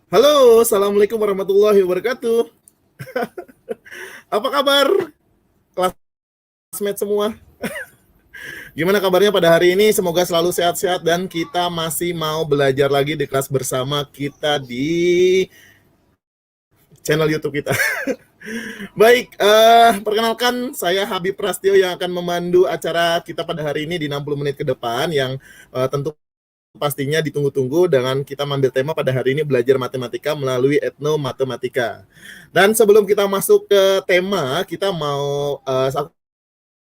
Halo, assalamualaikum warahmatullahi wabarakatuh. Apa kabar, classmate semua? Gimana kabarnya pada hari ini? Semoga selalu sehat-sehat dan kita masih mau belajar lagi di kelas bersama kita di channel YouTube kita. Baik, perkenalkan saya Habib Prastio yang akan memandu acara kita pada hari ini di 60 menit ke depan yang tentu pastinya ditunggu-tunggu dengan kita mengambil tema pada hari ini belajar matematika melalui etnomatematika. Dan sebelum kita masuk ke tema, aku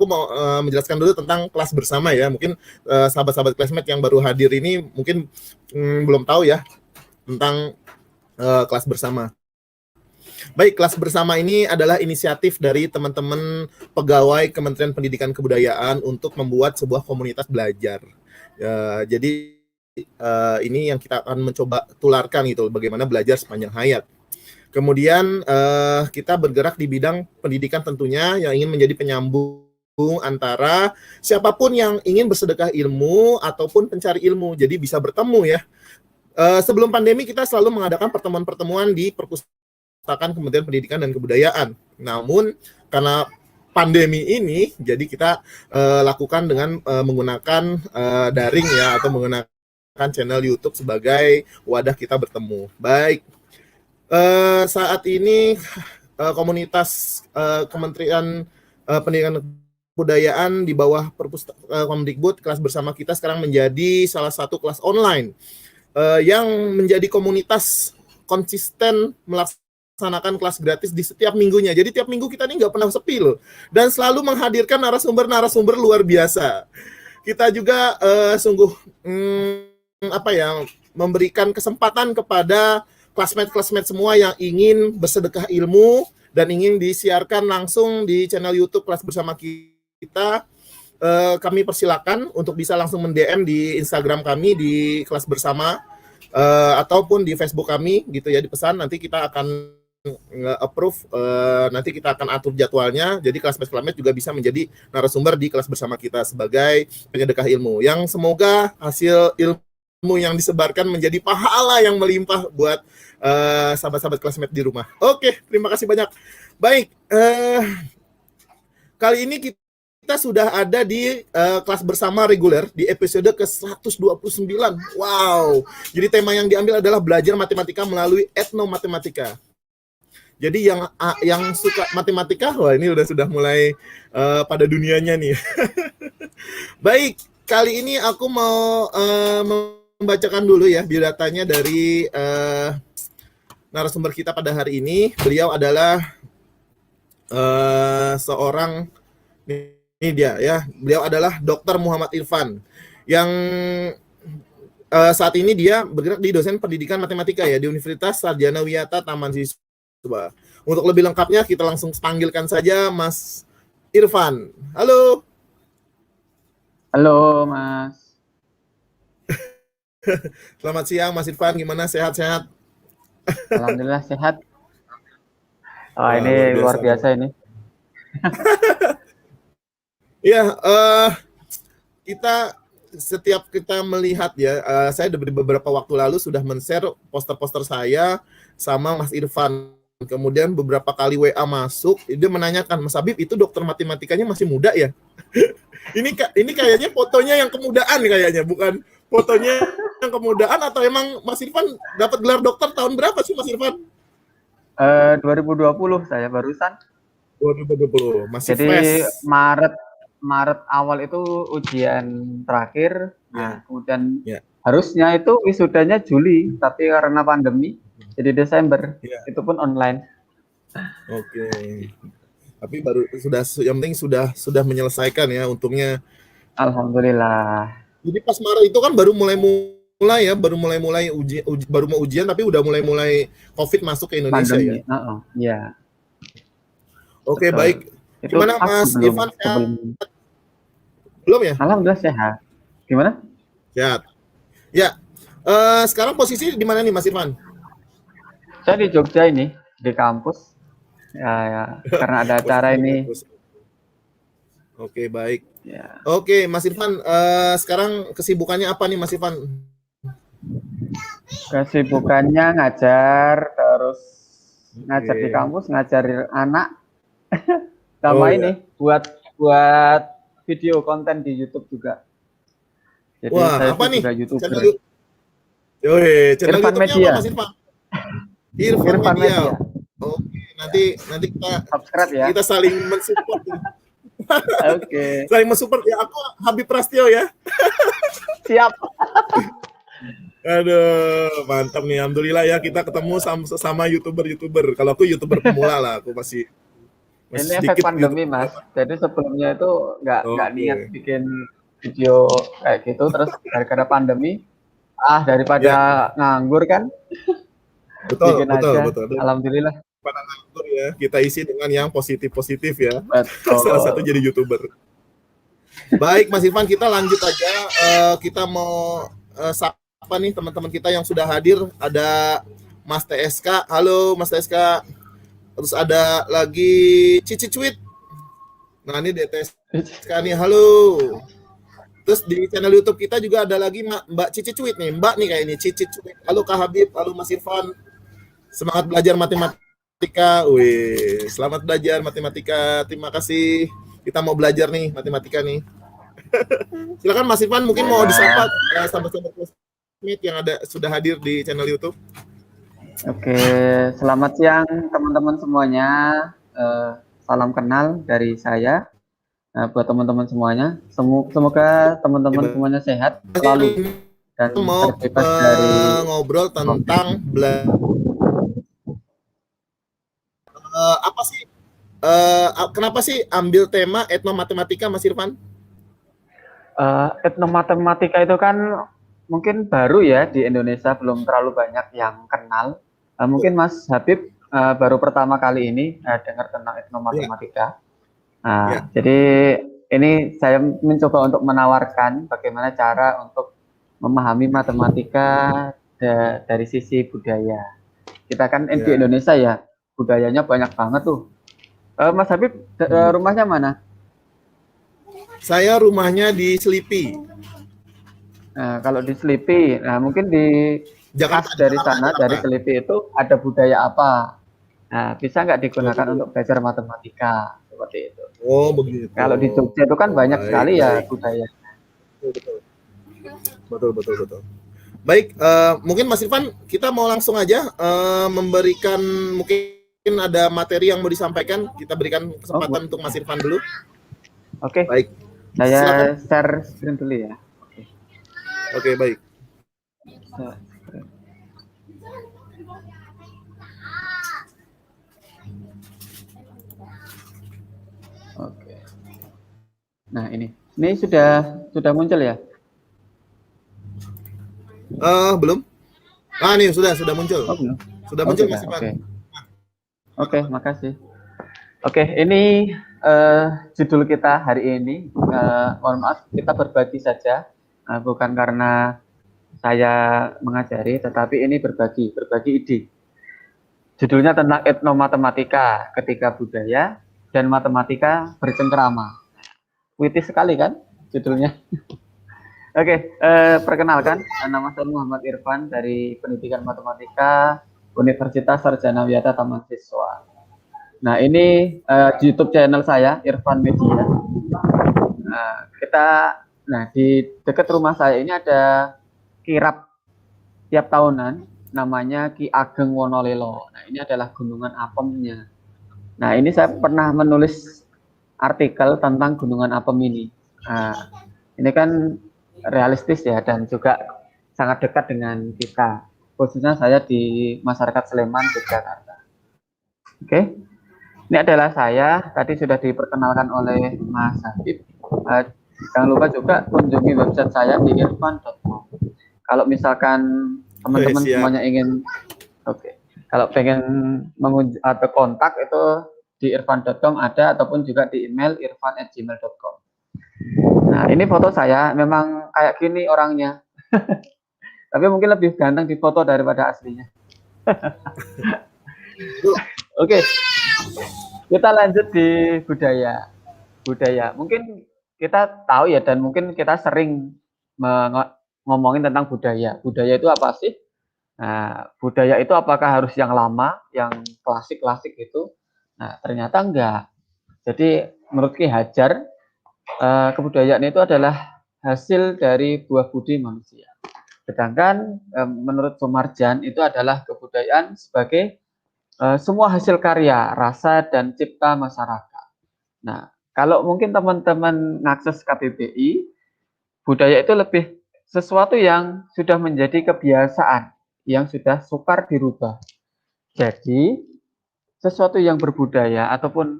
mau menjelaskan dulu tentang kelas bersama ya. Mungkin sahabat-sahabat classmate yang baru hadir ini mungkin belum tahu ya tentang kelas bersama. Baik, kelas bersama ini adalah inisiatif dari teman-teman pegawai Kementerian Pendidikan Kebudayaan untuk membuat sebuah komunitas belajar. Jadi ini yang kita akan mencoba tularkan gitu, bagaimana belajar sepanjang hayat. Kemudian kita bergerak di bidang pendidikan tentunya yang ingin menjadi penyambung antara siapapun yang ingin bersedekah ilmu ataupun pencari ilmu. Jadi bisa bertemu ya. Sebelum pandemi kita selalu mengadakan pertemuan-pertemuan di perpustakaan Kementerian Pendidikan dan Kebudayaan. Namun karena pandemi ini, jadi kita lakukan dengan menggunakan daring ya atau menggunakan channel YouTube sebagai wadah kita bertemu. Baik, saat ini komunitas Kementerian Pendidikan dan Kebudayaan di bawah Kemdikbud kelas bersama kita sekarang menjadi salah satu kelas online yang menjadi komunitas konsisten melaksanakan kelas gratis di setiap minggunya. Jadi tiap minggu kita ini nggak pernah sepi loh. Dan selalu menghadirkan narasumber-narasumber luar biasa. Kita juga sungguh memberikan kesempatan kepada classmate semua yang ingin bersedekah ilmu dan ingin disiarkan langsung di channel YouTube kelas bersama kita. Kami persilakan untuk bisa langsung mend-DM di Instagram kami di kelas bersama ataupun di Facebook kami gitu ya, dipesan, nanti kita akan nge-approve, nanti kita akan atur jadwalnya. Jadi classmate juga bisa menjadi narasumber di kelas bersama kita sebagai penyedekah ilmu yang semoga hasil ilmu yang disebarkan menjadi pahala yang melimpah buat sahabat-sahabat classmate di rumah. Oke, terima kasih banyak. Baik, kali ini kita sudah ada di kelas bersama reguler di episode ke-129. Wow. Jadi tema yang diambil adalah belajar matematika melalui etnomatematika. Jadi yang suka matematika, wah ini sudah mulai pada dunianya nih. Baik, kali ini aku mau membacakan dulu ya biodatanya dari narasumber kita pada hari ini. Beliau adalah seorang, ini dia ya, beliau adalah Dr. Muhammad Irfan yang saat ini dia bergerak di dosen pendidikan matematika ya di Universitas Sarjana Wiyata Taman Siswa. Untuk lebih lengkapnya kita langsung panggilkan saja Mas Irfan. Halo. Halo Mas. Selamat siang Mas Irfan, gimana, sehat-sehat? Alhamdulillah sehat. Oh, ini luar biasa ini. Ya, setiap kita melihat ya, saya beberapa waktu lalu sudah men-share poster-poster saya sama Mas Irfan. Kemudian beberapa kali WA masuk, dia menanyakan, Mas Habib itu dokter matematikanya masih muda ya? ini kayaknya fotonya yang kemudaan kayaknya, bukan fotonya yang kemudaan, atau emang Mas Irfan dapat gelar dokter tahun berapa sih Mas Irfan? 2020 saya barusan. 2020, masih jadi fresh. Maret awal itu ujian terakhir. Nah, kemudian harusnya itu wisudanya Juli, tapi karena pandemi jadi Desember. Itu pun online. Oke. Tapi yang penting sudah menyelesaikan ya, untungnya. Alhamdulillah. Jadi pas Maret itu kan baru mulai ya, baru mau ujian tapi udah mulai COVID masuk ke Indonesia. Pandemi. Ya. Iya. Oke, baik. Gimana Mas Irfan? Belum ya? Alhamdulillah sehat. Gimana? Sehat. Ya. Sekarang posisi di mana nih Mas Irfan? Saya di Jogja ini, di kampus. Ya, karena ada acara ini. Oke, baik. Ya. Oke, Mas Irfan, sekarang kesibukannya apa nih Mas Irfan? Kesibukannya ngajar, terus ngajar di Oke. kampus, ngajar anak, sama Oh ini ya. buat buat video konten di YouTube juga. Jadi Wah, saya apa itu nih? juga Channel YouTuber. channel Irfan YouTube-nya apa Media. Mas Irfan? Irfan Irfan Media. Media. Oke, nanti kita Subscribe ya. kita saling mensupport ya. Oke. Saling mensupport ya. Aku Habib Prasetyo ya. Siap. Aduh, mantap nih. Alhamdulillah ya kita ketemu sama YouTuber-YouTuber. Kalau aku YouTuber pemula lah, aku masih Ini efek sedikit pandemi, YouTuber Mas. apa. Jadi sebelumnya itu nggak niat Oke. bikin video kayak gitu, terus gara-gara pandemi, daripada Ya, nganggur kan, betul, bikin betul, aja. betul. Dan Alhamdulillah. pada nganggur ya, kita isi dengan yang positif-positif ya. Salah satu Betul. jadi YouTuber. Baik, Mas Irfan, kita lanjut aja. Kita mau sapa nih teman-teman kita yang sudah hadir. Ada Mas TSK. Halo, Mas TSK. Terus ada lagi Cici Cuit. Nah, ini DTSK nih. Halo. Terus di channel YouTube kita juga ada lagi Mbak Cici Cuit nih. Mbak nih kayak ini, Cici Cuit. Halo Kak Habib, halo Mas Irfan. Semangat belajar matematika. Wih, selamat belajar matematika. Terima kasih. Kita mau belajar nih matematika nih. Silakan Mas Irfan, mungkin mau disapa sahabat-sahabat classmate yang ada sudah hadir di channel YouTube. Oke, selamat siang teman-teman semuanya. Salam kenal dari saya buat teman-teman semuanya. Semoga teman-teman semuanya sehat selalu dan Mau terbebas dari ngobrol tentang apa sih? Kenapa sih ambil tema etnomatematika, Mas Irfan? Etnomatematika itu kan mungkin baru ya di Indonesia, belum terlalu banyak yang kenal. Mungkin Mas Habib baru pertama kali ini dengar tentang etnomatematika. Ya. Jadi ini saya mencoba untuk menawarkan bagaimana cara untuk memahami matematika dari sisi budaya. Kita kan di Indonesia ya, budayanya banyak banget tuh. Mas Habib rumahnya mana? Saya rumahnya di Selipi. Kalau di Selipi, nah mungkin di Jakarta, dari sana, Jakarta. dari Selipi itu ada budaya apa? Nah, bisa nggak digunakan untuk belajar matematika seperti itu? Oh, begitu. Kalau di Jogja itu kan banyak sekali ya budaya. Betul. Baik, mungkin Mas Irfan, kita mau langsung aja memberikan mungkin ada materi yang mau disampaikan. Kita berikan kesempatan untuk Mas Irfan dulu. Oke. Baik. Saya Silakan. share screen dulu ya. Oke, baik. Oke. Nah, ini sudah muncul ya? Belum. Nih sudah muncul. Oh, belum. Sudah muncul Mas Irfan. Oke, makasih. Oke, ini judul kita hari ini. Mohon maaf, kita berbagi saja, bukan karena saya mengajari, tetapi ini berbagi ide. Judulnya tentang etnomatematika, ketika budaya dan matematika bercengkrama. Witty sekali kan judulnya. Oke, perkenalkan, nama saya Muhammad Irfan dari Pendidikan Matematika Universitas Sarjana Wiyata Taman Siswa. Nah, ini di YouTube channel saya, Irfan Media. Di dekat rumah saya ini ada kirab tiap tahunan, namanya Ki Ageng Wonolelo. Nah, ini adalah gunungan apemnya. Nah, ini saya pernah menulis artikel tentang gunungan apem ini. Ini kan realistis ya, dan juga sangat dekat dengan kita, khususnya saya di masyarakat Sleman, Yogyakarta. Oke, ini adalah saya, tadi sudah diperkenalkan oleh Mas Habib. Jangan lupa juga kunjungi website saya di irfan.com. Kalau misalkan teman-teman semuanya ingin, kalau pengen atau kontak itu di irfan.com ada, ataupun juga di email irfan@gmail.com. Nah, ini foto saya, memang kayak gini orangnya. Tapi mungkin lebih ganteng di foto daripada aslinya. Oke. Kita lanjut di budaya. Mungkin kita tahu ya, dan mungkin kita sering ngomongin tentang budaya. Budaya itu apa sih? Nah, budaya itu apakah harus yang lama, yang klasik-klasik itu? Nah, ternyata enggak. Jadi menurut Ki Hajar, kebudayaan itu adalah hasil dari buah budi manusia. Sedangkan menurut Soemarjan itu adalah kebudayaan sebagai semua hasil karya, rasa, dan cipta masyarakat. Nah, kalau mungkin teman-teman ngakses KBBI, budaya itu lebih sesuatu yang sudah menjadi kebiasaan, yang sudah sukar dirubah. Jadi, sesuatu yang berbudaya ataupun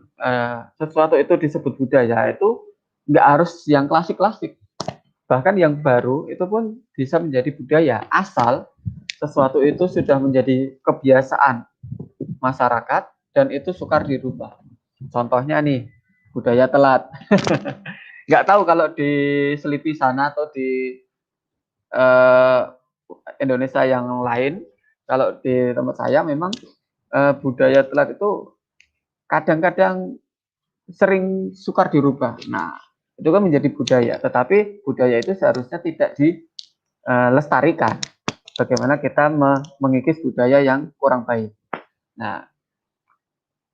sesuatu itu disebut budaya itu nggak harus yang klasik-klasik. Bahkan yang baru itu pun bisa menjadi budaya, asal sesuatu itu sudah menjadi kebiasaan masyarakat dan itu sukar dirubah. Contohnya nih, budaya telat. Nggak tahu kalau di Selipi sana atau di eh, Indonesia yang lain, kalau di tempat saya memang budaya telat itu kadang-kadang sering sukar dirubah. Nah, itu kan menjadi budaya, tetapi budaya itu seharusnya tidak dilestarikan. Bagaimana kita mengikis budaya yang kurang baik. Nah,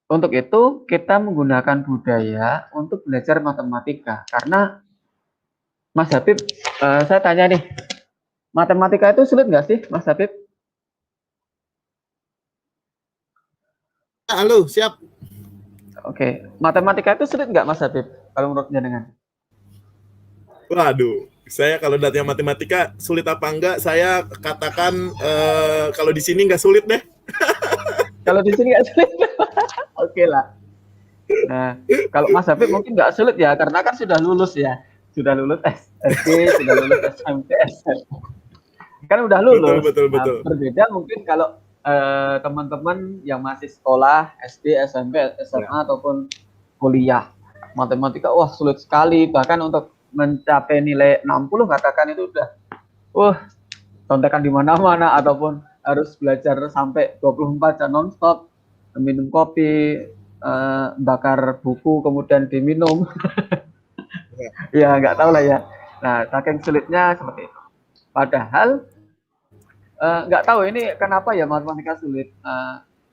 untuk itu kita menggunakan budaya untuk belajar matematika. Karena Mas Habib, saya tanya nih, matematika itu sulit nggak sih, Mas Habib? Halo, siap. Oke, matematika itu sulit nggak, Mas Habib? Kalau menurut jenengan? Waduh, saya kalau datanya matematika sulit apa enggak, saya katakan kalau di sini nggak sulit deh. Kalau di sini nggak sulit, oke lah. Nah, kalau Mas Habib mungkin nggak sulit ya, karena kan sudah lulus ya, sudah lulus SD, sudah lulus SMP, SMA, kan udah lulus. Betul, betul. Nah, berbeda mungkin kalau teman-teman yang masih sekolah SD, SMP, SMA ataupun kuliah, matematika wah sulit sekali, bahkan untuk mencapai nilai 60 katakan itu udah contekan di mana-mana ataupun harus belajar sampai 24 jam nonstop, minum kopi, bakar buku kemudian diminum. Ya nggak tahu lah ya. Nah, saking sulitnya seperti itu. Padahal nggak tahu ini kenapa ya matematika sulit.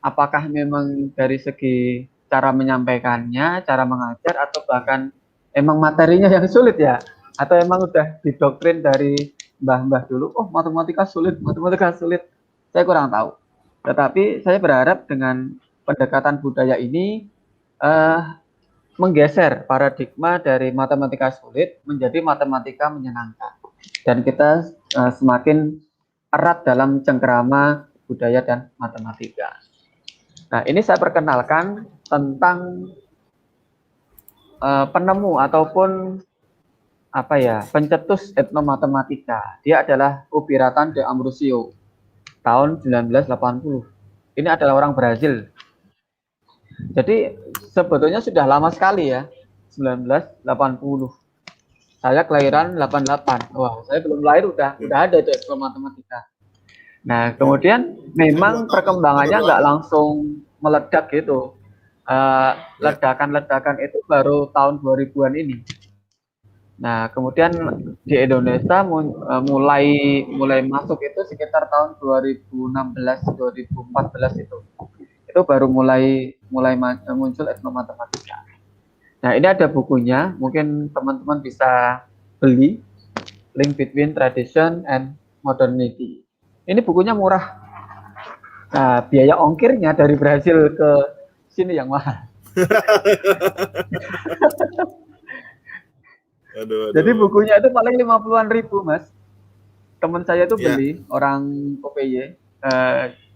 Apakah memang dari segi cara menyampaikannya, cara mengajar, atau bahkan emang materinya yang sulit ya? Atau emang udah didoktrin dari mbah-mbah dulu, oh matematika sulit, matematika sulit. Saya kurang tahu. Tetapi saya berharap dengan pendekatan budaya ini menggeser paradigma dari matematika sulit menjadi matematika menyenangkan. Dan kita semakin erat dalam cengkerama budaya dan matematika. Nah, ini saya perkenalkan tentang penemu ataupun pencetus etnomatematika. Dia adalah Ubiratan de Ambrosio tahun 1980. Ini adalah orang Brazil. Jadi sebetulnya sudah lama sekali ya, 1980. Saya kelahiran 88. Wah, saya belum lahir udah ada itu etnomatematika. Nah, kemudian memang perkembangannya nggak langsung meledak gitu. Ledakan-ledakan itu baru tahun 2000-an ini. Nah, kemudian di Indonesia mulai masuk itu sekitar tahun 2016 2014 itu. Itu baru mulai muncul etnomatematika. Nah, ini ada bukunya, mungkin teman-teman bisa beli, Link Between Tradition and Modernity. Ini bukunya murah. Nah, biaya ongkirnya dari Brazil ke sini yang mahal. Aduh. Jadi bukunya itu paling 50-an ribu, Mas. Teman saya itu beli, orang OPY,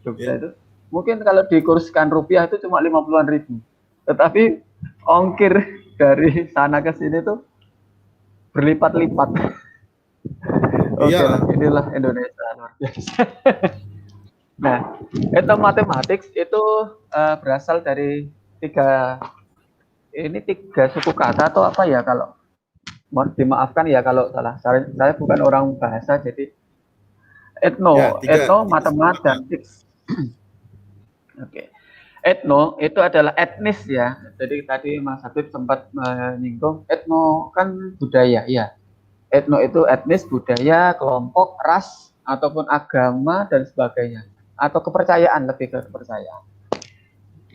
Jogja itu. Mungkin kalau dikurskan rupiah itu cuma 50-an ribu. Tetapi ongkir dari sana ke sini tuh berlipat-lipat. Oke, inilah Indonesia luar biasa. Nah, etnomathematics itu berasal dari tiga suku kata atau apa ya, kalau mohon dimaafkan ya kalau salah. Saya bukan orang bahasa, jadi etno mathematics. Oke. Etno itu adalah etnis ya. Jadi tadi Mas Habib sempat menyinggung etno kan budaya, ya. Etno itu etnis, budaya, kelompok, ras, ataupun agama dan sebagainya, atau kepercayaan, lebih ke kepercayaan.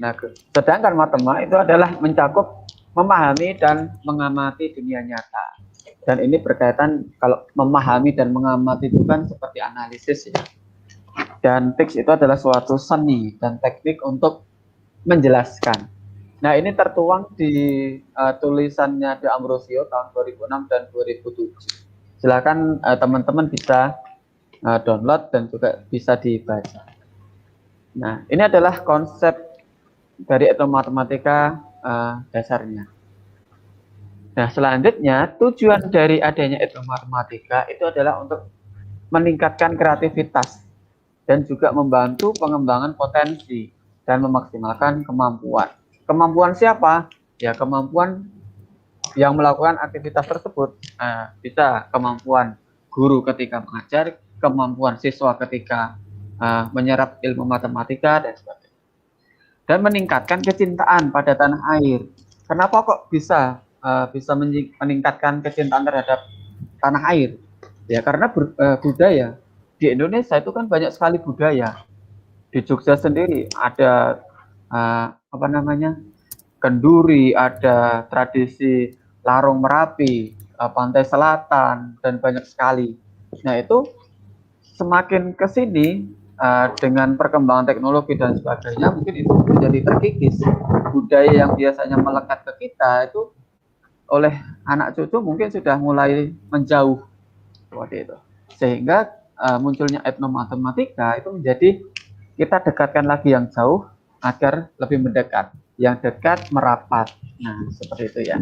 Nah, sedangkan matema itu adalah mencakup memahami dan mengamati dunia nyata. Dan ini berkaitan, kalau memahami dan mengamati itu kan seperti analisis ya. Dan teks itu adalah suatu seni dan teknik untuk menjelaskan. Nah, ini tertuang di tulisannya De Ambrosio tahun 2006 dan 2007. Silakan teman-teman bisa download dan juga bisa dibaca. Nah, ini adalah konsep dari etnomatematika dasarnya. Nah, selanjutnya tujuan dari adanya etnomatematika itu adalah untuk meningkatkan kreativitas dan juga membantu pengembangan potensi dan memaksimalkan kemampuan. Kemampuan siapa? Ya, kemampuan yang melakukan aktivitas tersebut. Bisa kemampuan guru ketika mengajar, kemampuan siswa ketika menyerap ilmu matematika dan sebagainya. Dan meningkatkan kecintaan pada tanah air. Kenapa kok bisa meningkatkan kecintaan terhadap tanah air? Ya, karena budaya di Indonesia itu kan banyak sekali budaya. Di Jogja sendiri ada kenduri, ada tradisi larung Merapi, pantai selatan, dan banyak sekali. Nah, itu semakin ke sini dengan perkembangan teknologi dan sebagainya, mungkin itu menjadi terkikis. Budaya yang biasanya melekat ke kita itu oleh anak cucu mungkin sudah mulai menjauh seperti itu. Sehingga munculnya etnomatematika itu menjadi kita dekatkan lagi yang jauh agar lebih mendekat, yang dekat merapat. Nah, seperti itu ya.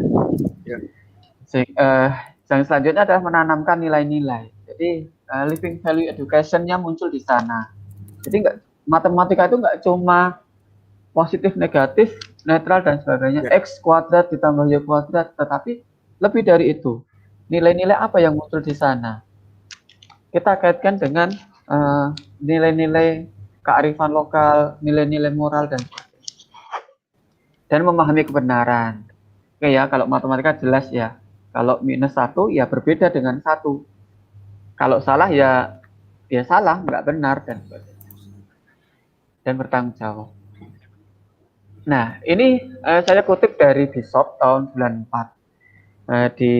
Yang selanjutnya adalah menanamkan nilai-nilai. Jadi living value education-nya muncul di sana. Jadi matematika itu nggak cuma positif, negatif, netral dan sebagainya, X kuadrat ditambah Y kuadrat, tetapi lebih dari itu. Nilai-nilai apa yang muncul di sana? Kita kaitkan dengan nilai-nilai kearifan lokal, nilai-nilai moral dan sebagainya. Dan memahami kebenaran. Oke ya, kalau matematika jelas ya. Kalau -1 ya berbeda dengan 1. Kalau salah ya salah, nggak benar dan sebagainya. Dan bertanggung jawab. Nah, ini saya kutip dari Bishop tahun 94 di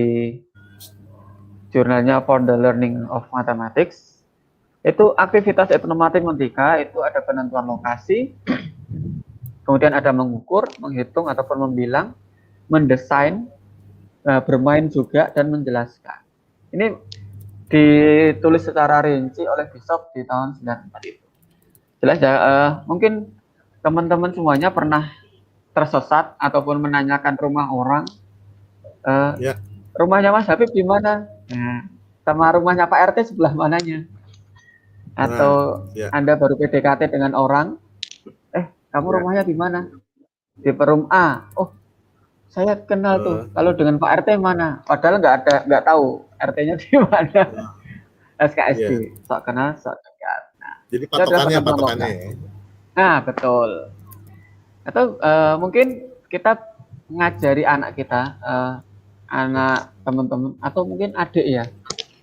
jurnalnya For the Learning of Mathematics. Itu aktivitas etnomatematika itu ada penentuan lokasi, kemudian ada mengukur, menghitung ataupun membilang, mendesain, bermain juga, dan menjelaskan. Ini ditulis secara rinci oleh Bishop di tahun 94 itu. Jelas ya, mungkin teman-teman semuanya pernah tersesat ataupun menanyakan rumah orang, rumahnya Mas Habib di mana? Nah, sama rumahnya Pak RT sebelah mananya? Atau Anda baru PDKT dengan orang, kamu rumahnya di mana? Di Perum A. Oh, saya kenal tuh. Kalau dengan Pak RT mana? Padahal nggak tahu RT-nya di mana. SKSD, sok kenal, sok dekat. Nah, jadi patokannya. Nah, betul. Atau mungkin kita ngajari anak kita, anak teman-teman, atau mungkin adik ya,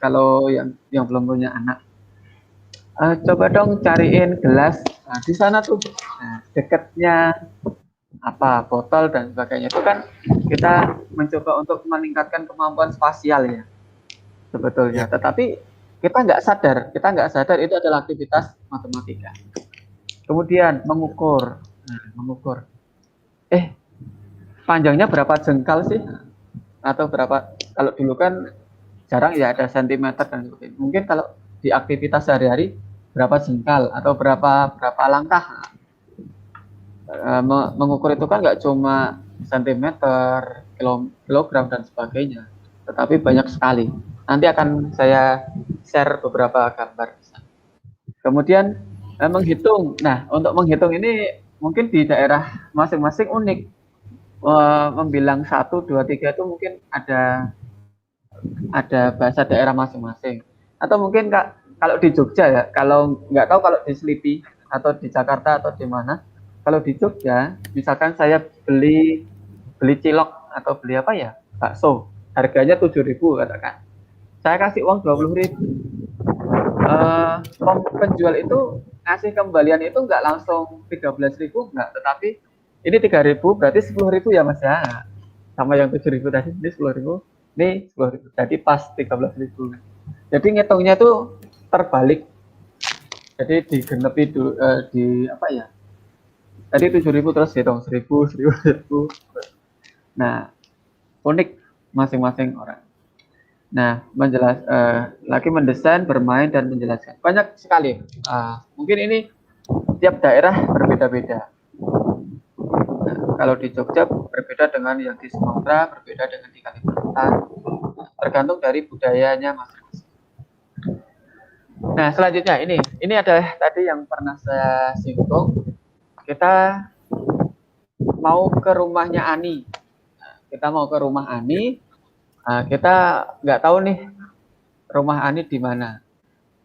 kalau yang belum punya anak, coba dong cariin gelas. Nah, di sana tuh dekatnya apa, botol dan sebagainya. Itu kan kita mencoba untuk meningkatkan kemampuan spasial ya, sebetulnya. Tetapi kita nggak sadar itu adalah aktivitas matematika. Kemudian mengukur. Panjangnya berapa jengkal sih? Atau berapa? Kalau dulu kan jarang ya ada sentimeter dan sebagainya. Mungkin kalau di aktivitas sehari-hari berapa jengkal atau berapa langkah. Mengukur itu kan nggak cuma sentimeter, kilogram dan sebagainya, tetapi banyak sekali. Nanti akan saya share beberapa gambar. Kemudian menghitung. Nah, untuk menghitung ini mungkin di daerah masing-masing unik. Membilang 1, 2, 3 itu mungkin ada bahasa daerah masing-masing. Atau mungkin kalau di Jogja ya, kalau nggak tahu kalau di Selipi atau di Jakarta atau di mana. Kalau di Jogja, misalkan saya beli cilok atau beli apa ya, bakso, harganya 7.000 katakan. Saya kasih uang 20.000. penjual itu ngasih kembalian itu nggak langsung 13.000 enggak, tetapi ini 3.000 berarti 10.000 ya Mas ya. Sama yang 7.000 tadi, ini 10.000, ini 10.000. Jadi pas 13.000. Jadi ngitungnya tuh terbalik. Jadi digenepi dulu di apa ya? Tadi 7.000 terus hitung 1.000, 1.000, 1.000. Nah, unik masing-masing orang. Nah, lagi mendesain, bermain dan menjelaskan. Banyak sekali. Mungkin ini tiap daerah berbeda-beda. Nah, kalau di Jogja berbeda dengan yang di Sumatera, berbeda dengan di Kalimantan. Tergantung dari budayanya masing-masing. Nah, selanjutnya ini adalah tadi yang pernah saya singgung. Kita mau ke rumahnya Ani. Kita mau ke rumah Ani. Kita nggak tahu nih rumah Ani di mana.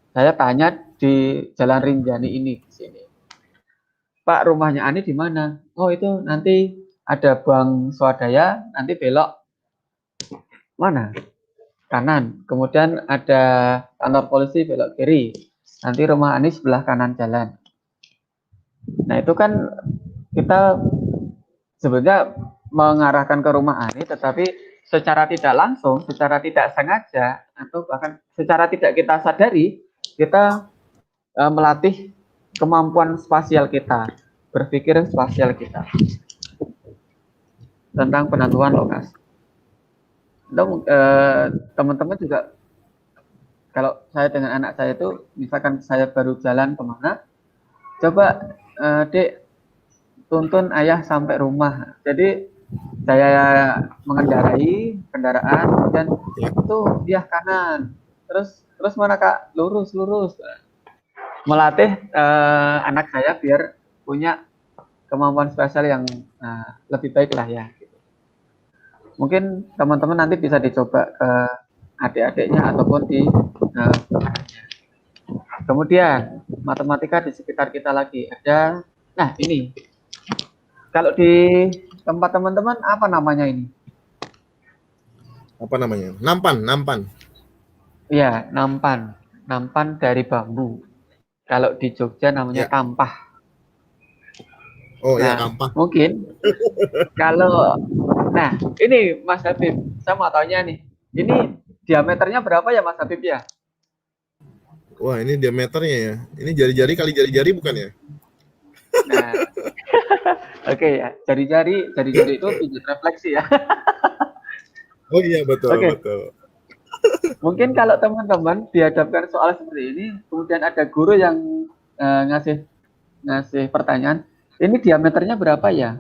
Saya tanya di Jalan Rinjani ini di sini. Pak, rumahnya Ani di mana? Oh, itu nanti ada Bank Swadaya, nanti belok mana? Kanan. Kemudian ada kantor polisi belok kiri. Nanti rumah Ani sebelah kanan jalan. Nah, itu kan kita sebenarnya mengarahkan ke rumah Ani, tetapi secara tidak langsung, secara tidak sengaja, atau bahkan secara tidak kita sadari, kita melatih kemampuan spasial kita, berpikir spasial kita tentang penentuan lokasi. Teman-teman juga, kalau saya dengan anak saya itu, misalkan saya baru jalan kemana, coba Dek, tuntun ayah sampai rumah. Jadi saya mengendarai kendaraan, kemudian itu dia kanan, terus mana Kak? Lurus. Melatih anak saya biar punya kemampuan spasial yang lebih baik lah ya. Mungkin teman-teman nanti bisa dicoba ke adik-adiknya ataupun di kemudian matematika di sekitar kita lagi ada. Nah, ini kalau di tempat teman-teman apa namanya ini? Apa namanya? Nampan. Iya, nampan. Nampan dari bambu. Kalau di Jogja namanya tampah. Oh ya, tampah. Mungkin kalau ini Mas Habib, saya mau tanya nih. Ini diameternya berapa ya Mas Habib ya? Wah, ini diameternya ya. Ini jari-jari kali jari-jari bukan ya? Nah, oke ya. Jari-jari itu pijat refleksi ya. Oh iya, betul. Mungkin kalau teman-teman dihadapkan soal seperti ini, kemudian ada guru yang ngasih pertanyaan, ini diameternya berapa ya?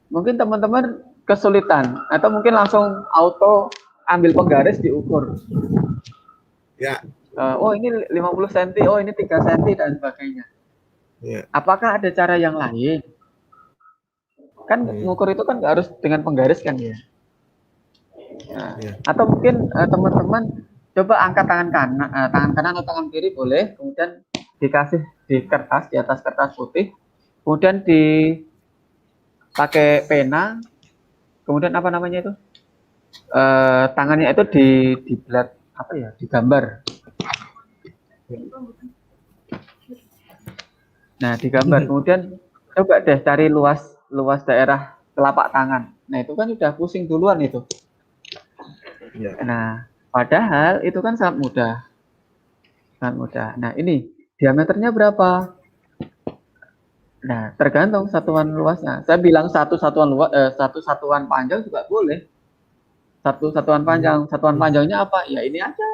Mungkin teman-teman kesulitan atau mungkin langsung auto ambil penggaris diukur. Ya. Oh ini 50 cm, oh ini 3 cm dan sebagainya. Ya. Apakah ada cara yang lain? Kan mengukur itu kan nggak harus dengan penggaris kan ya? Nah, atau mungkin teman-teman coba angkat tangan kanan atau tangan kiri boleh, kemudian dikasih di kertas, di atas kertas putih, kemudian dipakai pena, kemudian apa namanya itu tangannya itu dibelat apa ya, digambar. Nah, digambar, kemudian coba deh cari luas daerah telapak tangan. Nah, itu kan udah pusing duluan itu. Nah, padahal itu kan sangat mudah. Nah, ini diameternya berapa? Nah, tergantung satuan luasnya. Saya bilang satu satuan panjang juga boleh. Satu satuan panjang. Satuan panjangnya apa? Ya ini aja.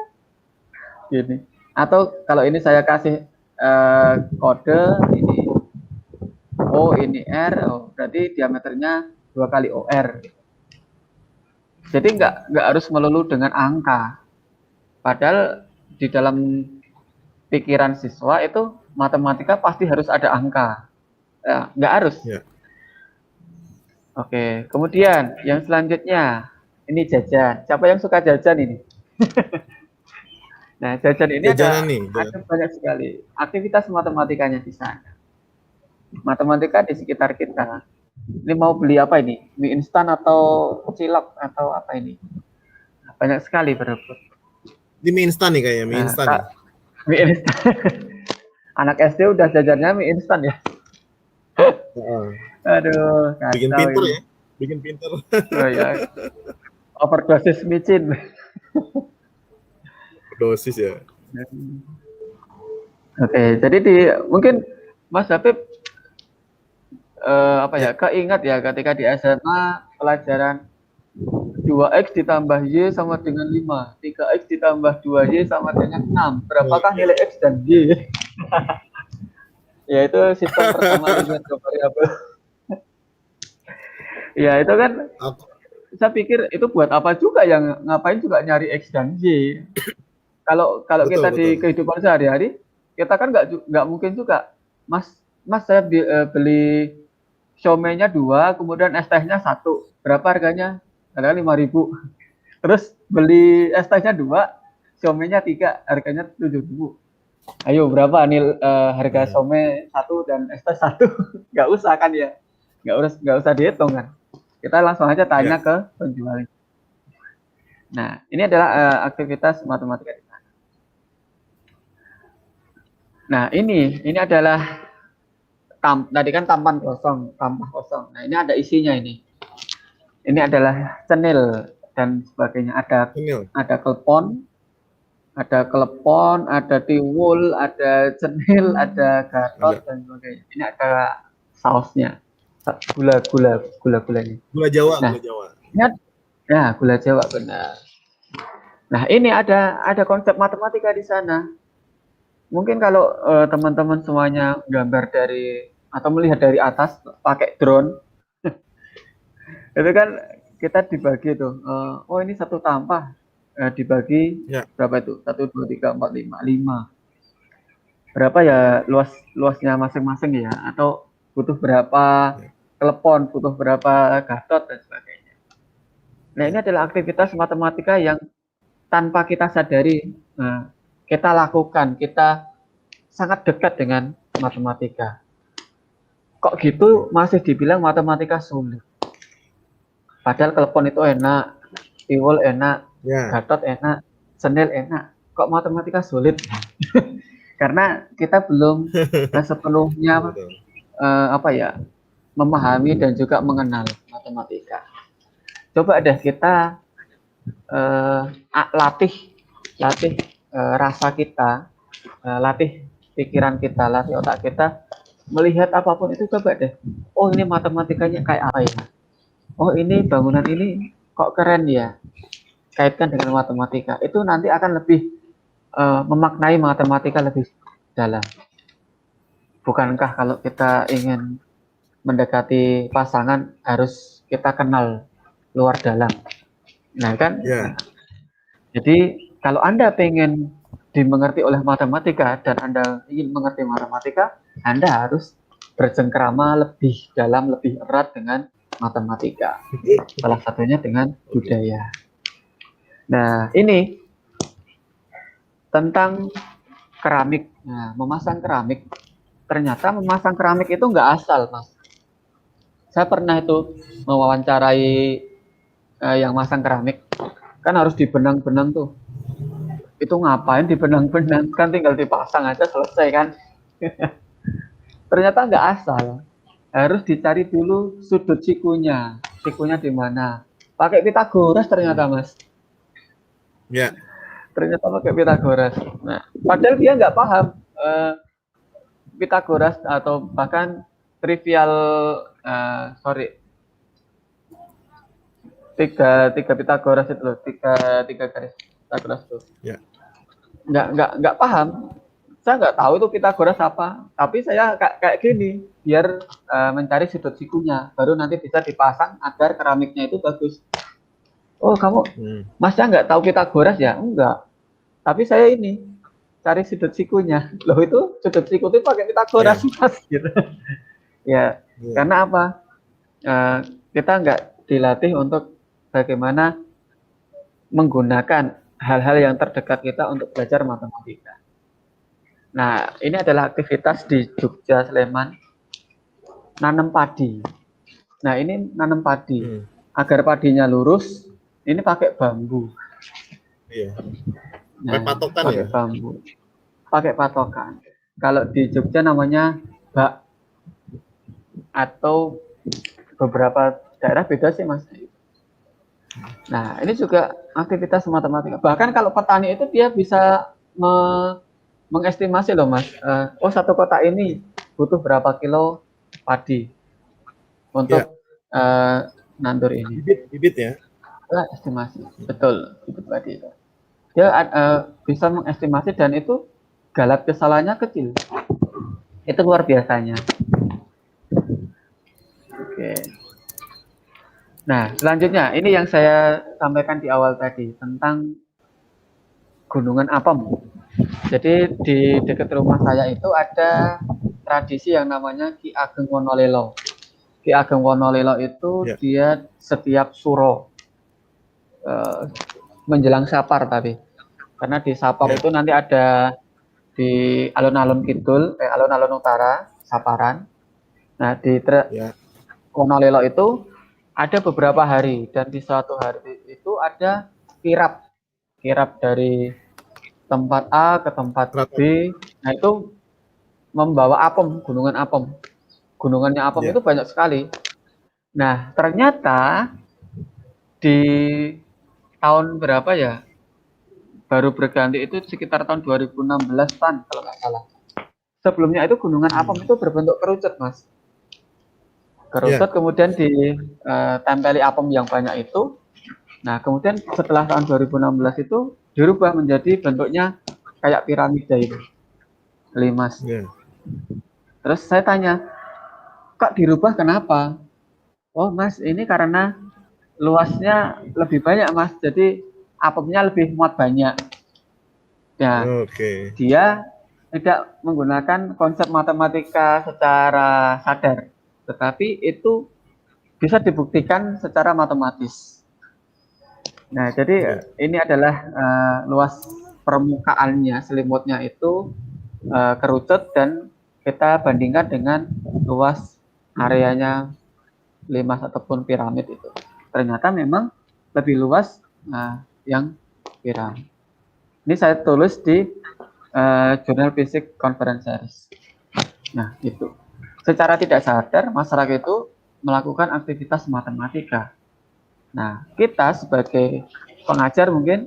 Gini. Atau kalau ini saya kasih kode ini O, ini R, berarti diameternya 2 kali OR. Jadi nggak harus melulu dengan angka. Padahal di dalam pikiran siswa itu matematika pasti harus ada angka. Ya, nggak harus. Ya. Oke, kemudian yang selanjutnya ini jajan. Siapa yang suka jajan ini? Nah, jajan ini ada banyak sekali aktivitas matematikanya di sana. Matematika di sekitar kita. Ini mau beli apa ini? Mie instan atau cilok atau apa ini? Banyak sekali berebut. Di mie instan nih kayaknya, mie instan. Mie instan. Anak SD udah jajannya mie instan ya. Heeh. Aduh, Bikin kacau pinter ini. ya, bikin pinter. Oh ya, overdosis micin. Dosis ya. Oke, jadi mungkin Mas Habib apa ya, Ya, keingat ya ketika di SMA pelajaran 2x ditambah Y sama dengan 5, 3x ditambah 2Y sama dengan 6. Berapakah ya. nilai X dan Y? Ya itu sistem pertama linear dua variabel. Ya itu kan Aku, saya pikir itu buat apa juga, yang ngapain juga nyari X dan Y. Kalau kalau betul, kita di betul. kehidupan sehari-hari, kita kan nggak mungkin juga, Mas Mas saya beli siomaynya 2, kemudian es tehnya 1. Berapa harganya? Harganya 5.000. Terus beli es tehnya 2, siomaynya 3, harganya 7.000. Ayo berapa harga Nah, siomay 1 dan es teh 1? Nggak usah kan ya? Nggak usah dihitung kan? Kita langsung aja ya, tanya ke penjualnya. Nah, ini adalah aktivitas matematika. Nah, ini adalah tadi kan tampah kosong. Nah, ini ada isinya ini. Ini adalah cenil dan sebagainya. ini. Ada kelepon, ada tiwul, ada cenil, ada gatot Ada dan sebagainya. Ini ada sausnya, gula ini. gula Jawa, Nah, gula Jawa. ini ya gula Jawa benar. Nah, ini ada konsep matematika di sana. Mungkin kalau teman-teman semuanya gambar dari atau melihat dari atas pakai drone, itu kan kita dibagi tuh. Oh ini satu tampah dibagi Ya, berapa itu? 1, 2, 3, 4, 5. Berapa ya luasnya masing-masing ya? Atau butuh berapa ya, telepon, butuh berapa gatot dan sebagainya. Nah ini ya. adalah aktivitas matematika yang tanpa kita sadari kita lakukan, kita sangat dekat dengan matematika. Kok gitu masih dibilang matematika sulit? Padahal telepon itu enak, tiwul enak, Ya, gatot enak, cenil enak. Kok matematika sulit? Karena kita belum sepenuhnya betul. apa ya, memahami dan juga mengenal matematika. Coba deh kita latih rasa kita, latih pikiran kita, latih otak kita, melihat apapun itu. Coba deh, oh ini matematikanya kayak apa ya? Oh ini bangunan ini kok keren ya? Kaitkan dengan matematika. Itu nanti akan lebih memaknai matematika lebih dalam. Bukankah kalau kita ingin mendekati pasangan harus kita kenal luar dalam? Nah kan, Ya, jadi kalau Anda pengen dimengerti oleh matematika dan Anda ingin mengerti matematika, Anda harus bercengkrama lebih dalam, lebih erat dengan matematika. Salah satunya dengan oke. budaya. Nah, ini tentang keramik. Nah, memasang keramik. Ternyata memasang keramik itu nggak asal, Mas. Saya pernah itu mewawancarai yang masang keramik. Kan harus dibenang-benang tuh. Itu ngapain dibenang-benang? Kan tinggal dipasang aja selesai kan. Ternyata nggak asal. Harus dicari dulu sudut sikunya. Sikunya di mana? Pakai Pitagoras ternyata, Mas. Ya, Ternyata pakai Pitagoras. Nah, padahal dia nggak paham Pitagoras atau bahkan trivial, sorry, tiga Pitagoras itu loh, tiga garis Pitagoras itu. ya, Nggak paham. Saya nggak tahu itu Pitagoras apa, tapi saya kayak gini biar mencari sudut sikunya, baru nanti bisa dipasang agar keramiknya itu bagus. Oh kamu masnya nggak tahu Pitagoras ya? Enggak, tapi saya ini cari sudut sikunya. Loh itu sudut siku itu pakai Pitagoras ya, Mas gitu. Ya, ya, karena apa? Kita nggak dilatih untuk bagaimana menggunakan hal-hal yang terdekat kita untuk belajar matematika. Nah, ini adalah aktivitas di Jogja, Sleman, nanam padi. Nah, ini nanam padi. Agar padinya lurus, ini pakai bambu. iya. Pakai Nah, patokan ya. pakai bambu. pakai patokan. Kalau di Jogja namanya bak, atau beberapa daerah beda sih Mas. Nah, ini juga aktivitas matematika. Bahkan kalau petani itu dia bisa mengestimasi loh Mas. Oh, satu kotak ini butuh berapa kilo padi Ya, untuk nandur ini. bibit ya. Nah, estimasi, betul, bibit padi itu. Dia bisa mengestimasi dan itu galat kesalahannya kecil. Itu luar biasanya. Oke. Nah, selanjutnya ini yang saya sampaikan di awal tadi tentang Gunungan Apem. Jadi di dekat rumah saya itu ada tradisi yang namanya Ki Ageng Wonolelo. Ki Ageng Wonolelo itu Ya, dia setiap suro menjelang sapar, tapi karena di sapar ya, itu nanti ada di alun-alun kidul, alun-alun utara, saparan. Nah, di ya, Wonolelo itu ada beberapa hari dan di suatu hari itu ada kirap, kirap dari tempat A ke tempat keraton. B. Nah, itu membawa apem, gunungan apem. Gunungannya apem Ya, itu banyak sekali. Nah, ternyata di tahun berapa ya? Baru berganti itu sekitar tahun 2016-an kalau nggak salah. Sebelumnya itu gunungan apem hmm, itu berbentuk kerucut, Mas. ya, Kerucut kemudian ditempeli apem yang banyak itu. Nah, kemudian setelah tahun 2016 itu dirubah menjadi bentuknya kayak piramida itu, limas. ya, Terus saya tanya, kok dirubah kenapa? Oh Mas, ini karena luasnya lebih banyak Mas, jadi apemnya lebih muat banyak. Ya, oke, dia tidak menggunakan konsep matematika secara sadar, tetapi itu bisa dibuktikan secara matematis. Nah, jadi ya, ini adalah luas permukaannya, selimutnya itu kerucut dan kita bandingkan dengan luas areanya limas ataupun piramid itu. Ternyata memang lebih luas yang piramid. Ini saya tulis di Jurnal Fisik Conference Series. Nah, itu. Secara tidak sadar, masyarakat itu melakukan aktivitas matematika. Nah, kita sebagai pengajar mungkin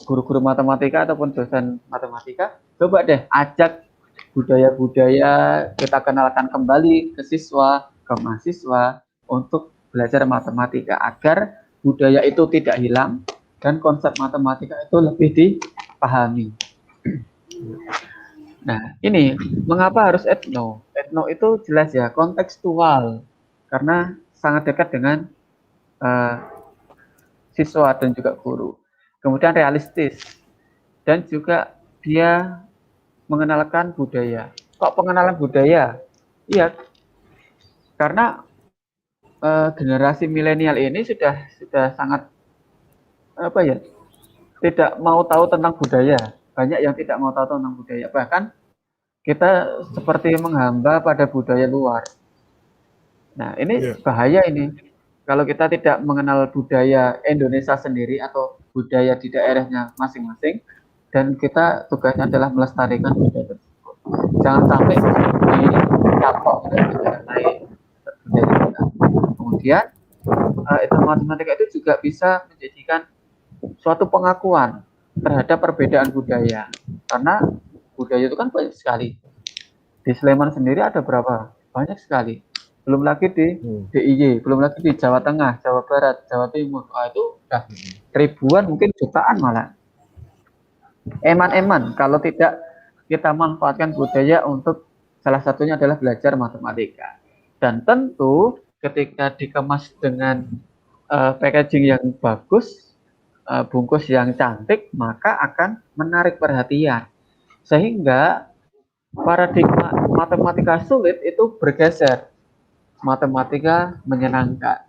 guru-guru matematika ataupun dosen matematika, coba deh ajak budaya-budaya, kita kenalkan kembali ke siswa, ke mahasiswa untuk belajar matematika agar budaya itu tidak hilang dan konsep matematika itu lebih dipahami. Nah, ini mengapa harus etno? Etno itu jelas ya kontekstual karena sangat dekat dengan uh, siswa dan juga guru. Kemudian realistis dan juga dia mengenalkan budaya. Kok pengenalan budaya? Iya, karena generasi milenial ini sudah sangat apa ya, tidak mau tahu tentang budaya. Banyak yang tidak mau tahu tentang budaya. Bahkan kita seperti menghamba pada budaya luar. Nah, ini ya, bahaya ini. Kalau kita tidak mengenal budaya Indonesia sendiri atau budaya di daerahnya masing-masing, dan kita tugasnya adalah melestarikan budaya tersebut. Jangan sampai dicampur dengan budaya lain. Kemudian, itu matematika itu juga bisa menjadikan suatu pengakuan terhadap perbedaan budaya. Karena budaya itu kan banyak sekali. Di Sleman sendiri ada berapa? Banyak sekali. Belum lagi di hmm, DIY, belum lagi di Jawa Tengah, Jawa Barat, Jawa Timur. Itu udah ribuan, mungkin jutaan malah. Eman-eman kalau tidak kita manfaatkan budaya untuk salah satunya adalah belajar matematika. Dan tentu ketika dikemas dengan packaging yang bagus, bungkus yang cantik, maka akan menarik perhatian. Sehingga paradigma matematika sulit itu bergeser. Matematika menyenangkan.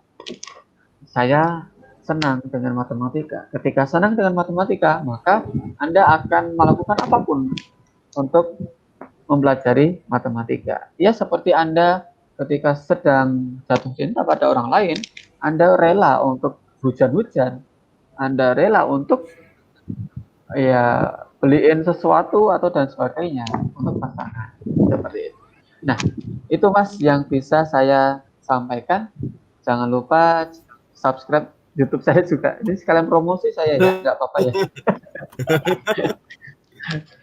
Saya senang dengan matematika. Ketika senang dengan matematika, maka Anda akan melakukan apapun untuk mempelajari matematika. Ya, seperti Anda ketika sedang jatuh cinta pada orang lain, Anda rela untuk hujan-hujan, Anda rela untuk ya beliin sesuatu atau dan sebagainya untuk pasangan seperti itu. Nah, itu Mas yang bisa saya sampaikan. Jangan lupa subscribe YouTube saya juga. Ini sekalian promosi saya ya, nggak apa-apa ya.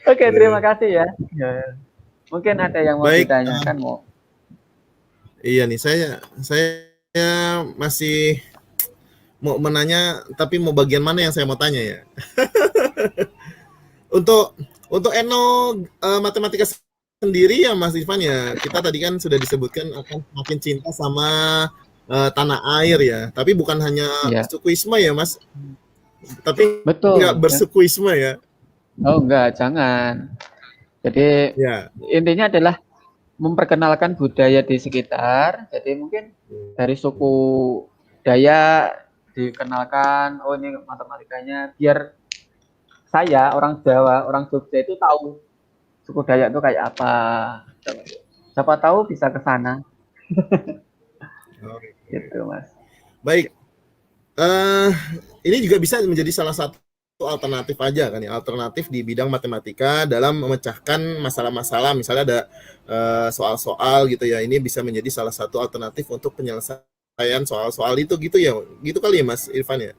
Oke, terima kasih ya. Ya. Mungkin ada yang mau Baik, ditanyakan mau. iya nih saya masih mau menanya, tapi mau bagian mana yang saya mau tanya ya? Untuk Eno matematika sendiri ya Mas Irfan ya, kita tadi kan sudah disebutkan akan makin cinta sama tanah air ya, tapi bukan hanya Ya, sukuisme ya Mas, tapi nggak betul. Ya. bersukuisme ya. Oh enggak, jangan. Jadi Ya. intinya adalah memperkenalkan budaya di sekitar. Jadi mungkin dari suku Dayak dikenalkan, oh ini matematikanya, biar saya orang Jawa, orang Jogja itu tahu suku Dayak itu kayak apa. Siapa tahu bisa ke sana, gitu Mas. Baik, eh ini juga bisa menjadi salah satu alternatif aja kan ya, alternatif di bidang matematika dalam memecahkan masalah-masalah, misalnya ada soal-soal gitu ya, ini bisa menjadi salah satu alternatif untuk penyelesaian soal-soal itu gitu ya, gitu kali ya Mas Irfan ya.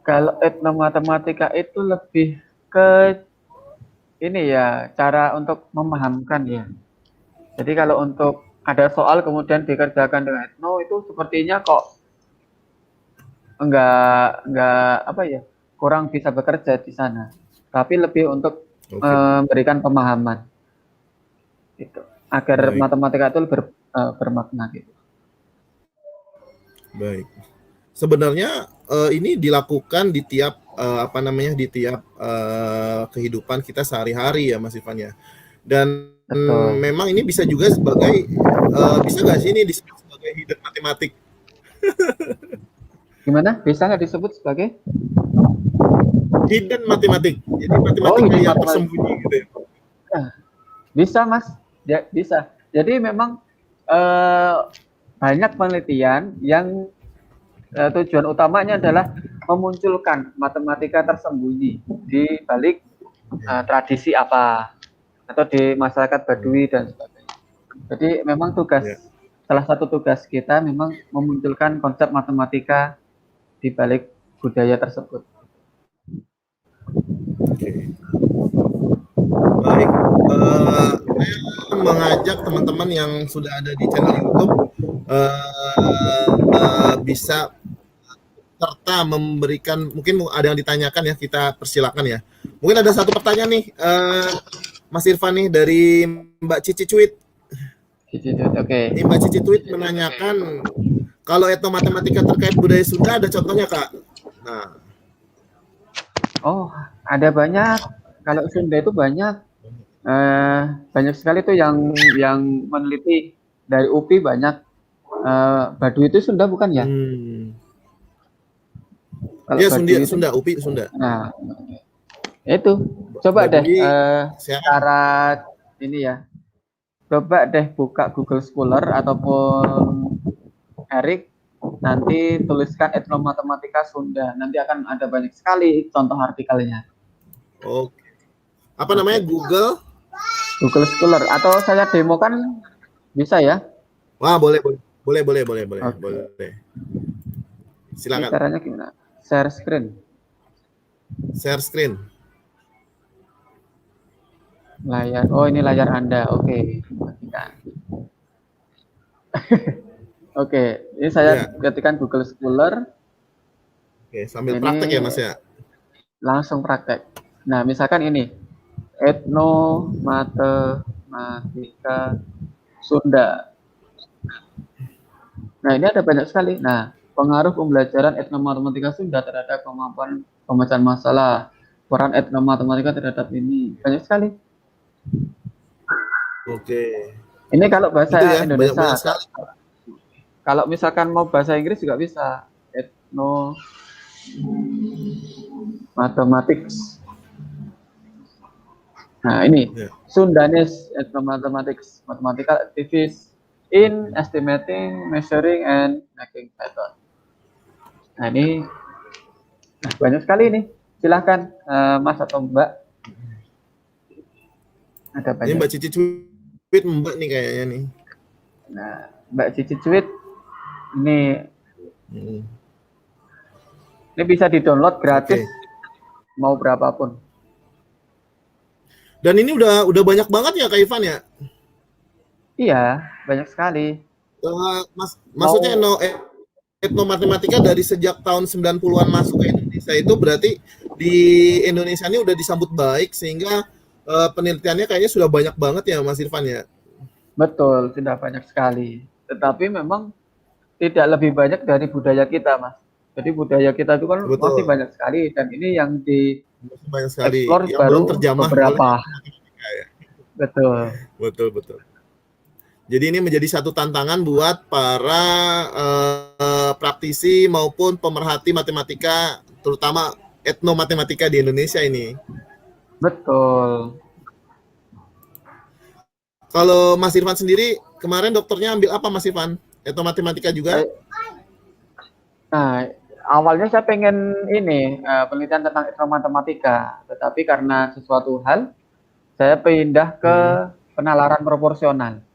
Kalau etnomatematika itu lebih ke ini ya, cara untuk memahamkan ya. Jadi kalau untuk ada soal kemudian dikerjakan dengan etno itu sepertinya kok enggak apa ya, kurang bisa bekerja di sana. Tapi lebih untuk memberikan pemahaman gitu. Agar Baik. matematika itu bermakna gitu. Baik. Sebenarnya ini dilakukan di tiap di tiap kehidupan kita sehari-hari ya Mas Ivan ya. Dan Betul. memang ini bisa juga sebagai bisa nggak sih ini disebut sebagai hidden matematik? Gimana? Bisa nggak disebut sebagai Hidden matematik. Jadi matematika yang tersembunyi gitu ya. Nah, bisa Mas, ya, bisa. Jadi memang banyak penelitian yang tujuan utamanya adalah memunculkan matematika tersembunyi di balik tradisi apa atau di masyarakat Baduy dan sebagainya. Jadi memang salah satu tugas kita memang memunculkan konsep matematika di balik budaya tersebut. Baik, saya mengajak teman-teman yang sudah ada di channel YouTube bisa serta memberikan, mungkin ada yang ditanyakan ya, kita persilakan ya. Mungkin ada satu pertanyaan nih, Mas Irfan nih dari Mbak Cici Cuit. Oke. Ini Mbak Cici Cuit menanyakan kalau etnomatematika terkait budaya Sunda ada contohnya Kak? Nah. Oh, ada banyak. Kalau Sunda itu banyak sekali tuh yang meneliti dari UPI banyak. Baduy itu Sunda bukan ya? Kalau ya Sunda, UPI Sunda. Nah, itu coba deh cara ini ya. Coba deh buka Google Scholar ataupun Erik, nanti tuliskan etnomatematika Sunda. Nanti akan ada banyak sekali contoh artikelnya. Oke. Apa namanya? Google Scholar atau saya demokan bisa ya? Wah, boleh. Okay. Silakan. Ini caranya gimana? Share screen. Layar. Oh, ini layar Anda. Oke. Oke, ini saya ketikkan Google Scholar. Oke, sambil praktek ya Mas ya. Langsung praktek. Nah, misalkan ini etnomatematika Sunda. Nah, ini ada banyak sekali. Nah, pengaruh pembelajaran etnomatematika Sunda terhadap kemampuan pemecahan masalah, peran etnomatematika terhadap ini banyak sekali. Oke. Ini kalau bahasa Indonesia. Kalau misalkan mau bahasa Inggris juga bisa. Mathematics. Nah, ini Sundanese Mathematics, Mathematical Activities in Estimating, Measuring, and Making Method. Nah, ini banyak sekali ini. Silahkan Mas atau Mbak Ada Ini banyak. Mbak Cici Cuit Mbak nih kayaknya nih. Nah, Mbak Cici Cuit ini Hmm. ini bisa di-download gratis Oke. mau berapapun. Dan ini udah banyak banget ya Kak Ivan ya? Iya, banyak sekali. Maksudnya Mau etnomatematika dari sejak tahun 90-an masuk ke Indonesia itu berarti di Indonesia ini udah disambut baik sehingga penelitiannya kayaknya sudah banyak banget ya Mas Irfan ya. betul, sudah banyak sekali. Tetapi memang tidak lebih banyak dari budaya kita, Mas. Jadi budaya kita itu kan masih Betul. banyak sekali dan ini yang Masih banyak sekali dieksplor yang belum baru terjamah oleh beberapa. matematika ya. Betul. Betul, betul. Jadi ini menjadi satu tantangan buat para praktisi maupun pemerhati matematika, terutama etnomatematika di Indonesia ini. Betul. Kalau Mas Irfan sendiri, kemarin dokternya ambil apa Mas Irfan? Etnomatematika juga? Nah, awalnya saya pengen ini penelitian tentang matematika, tetapi karena sesuatu hal saya pindah ke penalaran proporsional.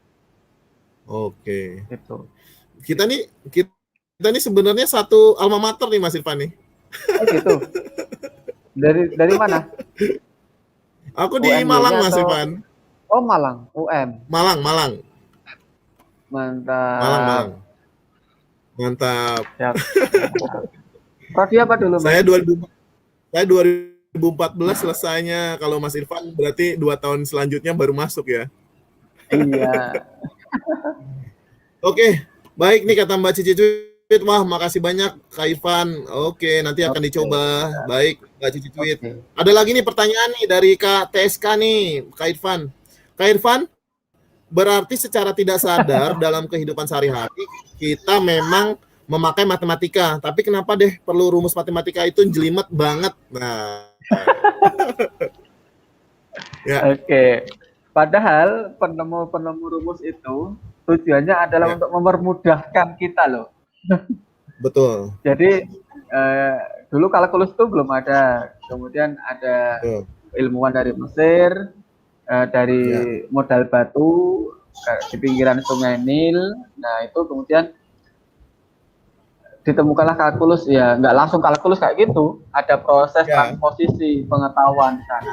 Oke. Gitu. Kita nih sebenarnya satu alma mater nih Mas Irfan nih. Oh gitu. Dari mana? Aku di Malang UNY-nya Mas atau Irfan. oh Malang, UM. Malang, Malang. Malang, Mantap. Malang. Mantap. Siap. Prodi apa dulu, Mas? Saya 2014 selesainya. Kalau Mas Irfan berarti 2 tahun selanjutnya baru masuk ya. Iya. Oke, baik nih kata Mbak Cici Cuit. Wah, makasih banyak Kak Irfan. Oke, nanti akan Oke. dicoba. Baik, Mbak Cici Cuit. Oke. Ada lagi nih pertanyaan nih dari Kak TSK nih, Kak Irfan. Kak Irfan, berarti secara tidak sadar dalam kehidupan sehari-hari kita memang memakai matematika, tapi kenapa deh perlu rumus matematika itu jelimet banget? Nah, ya, Oke. Padahal penemu-penemu rumus itu tujuannya adalah ya, untuk mempermudahkan kita loh. betul, Jadi dulu kalkulus itu belum ada. Kemudian ada betul, ilmuwan dari Mesir, dari ya, modal batu di pinggiran Sungai Nil. Nah itu kemudian ditemukanlah kalkulus, ya nggak langsung kalkulus kayak gitu, ada proses ya, transposisi pengetahuan di sana.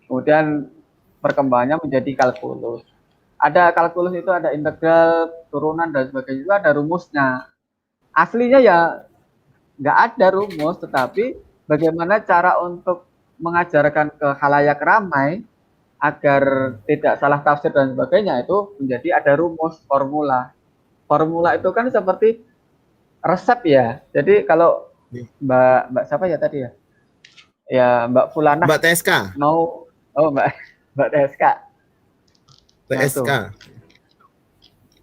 Kemudian perkembangannya menjadi kalkulus. Ada kalkulus itu ada integral, turunan dan sebagainya, itu ada rumusnya. Aslinya ya nggak ada rumus, tetapi bagaimana cara untuk mengajarkan ke khalayak ramai agar tidak salah tafsir dan sebagainya, itu menjadi ada rumus, formula. Formula itu kan seperti resep ya. Jadi kalau Mbak siapa ya tadi ya? Ya Mbak Fulanah Mbak TSK, mau Mbak TSK. Nah itu TSK,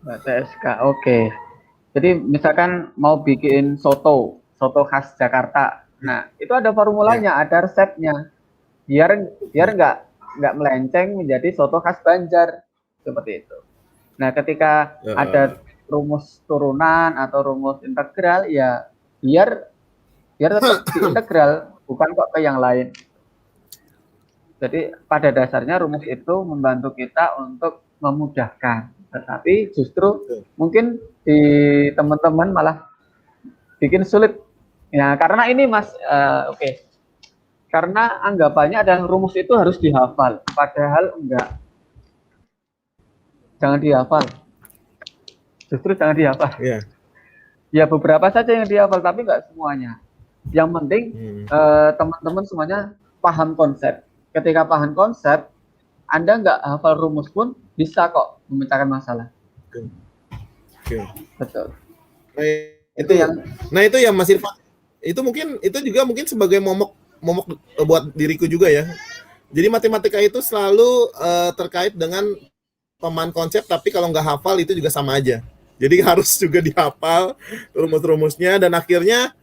Mbak TSK. Oke. Jadi misalkan mau bikin soto khas Jakarta. Nah, itu ada ya, formulanya, ada resepnya. Biar nggak melenceng menjadi soto khas Banjar seperti itu. Nah, ketika ada rumus turunan atau rumus integral, ya biar tetap di integral, bukan kok ke yang lain. Jadi pada dasarnya rumus itu membantu kita untuk memudahkan, tetapi justru mungkin di teman-teman malah bikin sulit. Ya karena ini Mas, oke. Karena anggapannya adalah rumus itu harus dihafal, padahal enggak. Jangan dihafal, justru jangan dihafal. ya, Ya beberapa saja yang dihafal, tapi enggak semuanya. Yang penting teman-teman semuanya paham konsep. Ketika paham konsep, Anda nggak hafal rumus pun bisa kok memecahkan masalah. oke. Betul. Nah, Itu yang itu ya Mas Irfan. Itu juga mungkin sebagai momok buat diriku juga ya. Jadi matematika itu selalu terkait dengan pemahaman konsep, tapi kalau nggak hafal itu juga sama aja. Jadi harus juga dihafal rumus-rumusnya dan akhirnya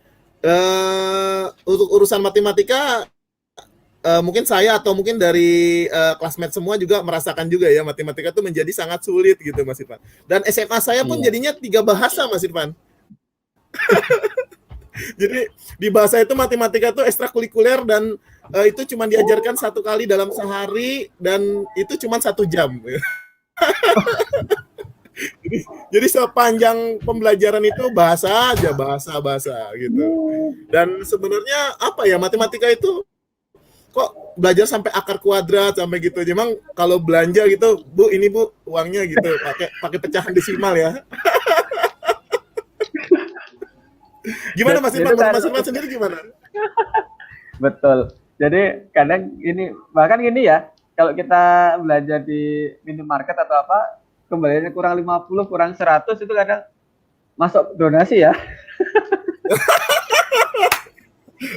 untuk urusan matematika mungkin saya atau mungkin dari classmate semua juga merasakan juga ya matematika itu menjadi sangat sulit gitu Mas Irfan. Dan SMA saya pun jadinya 3 bahasa Mas Irfan. Jadi di bahasa itu matematika itu ekstrakurikuler dan itu cuma diajarkan 1 kali dalam sehari dan itu cuma 1 jam. Jadi sepanjang pembelajaran itu bahasa aja, bahasa gitu. Dan sebenarnya apa ya, matematika itu kok belajar sampai akar kuadrat sampai gitu. Memang kalau belanja gitu, Bu, ini Bu uangnya gitu, pakai pecahan desimal ya. Gimana Mas Irfan? Kan, Mas Irfan sendiri gimana? betul. Jadi kadang ini bahkan gini ya, kalau kita belanja di minimarket atau apa, kembaliannya kurang 50, kurang 100 itu kadang masuk donasi ya.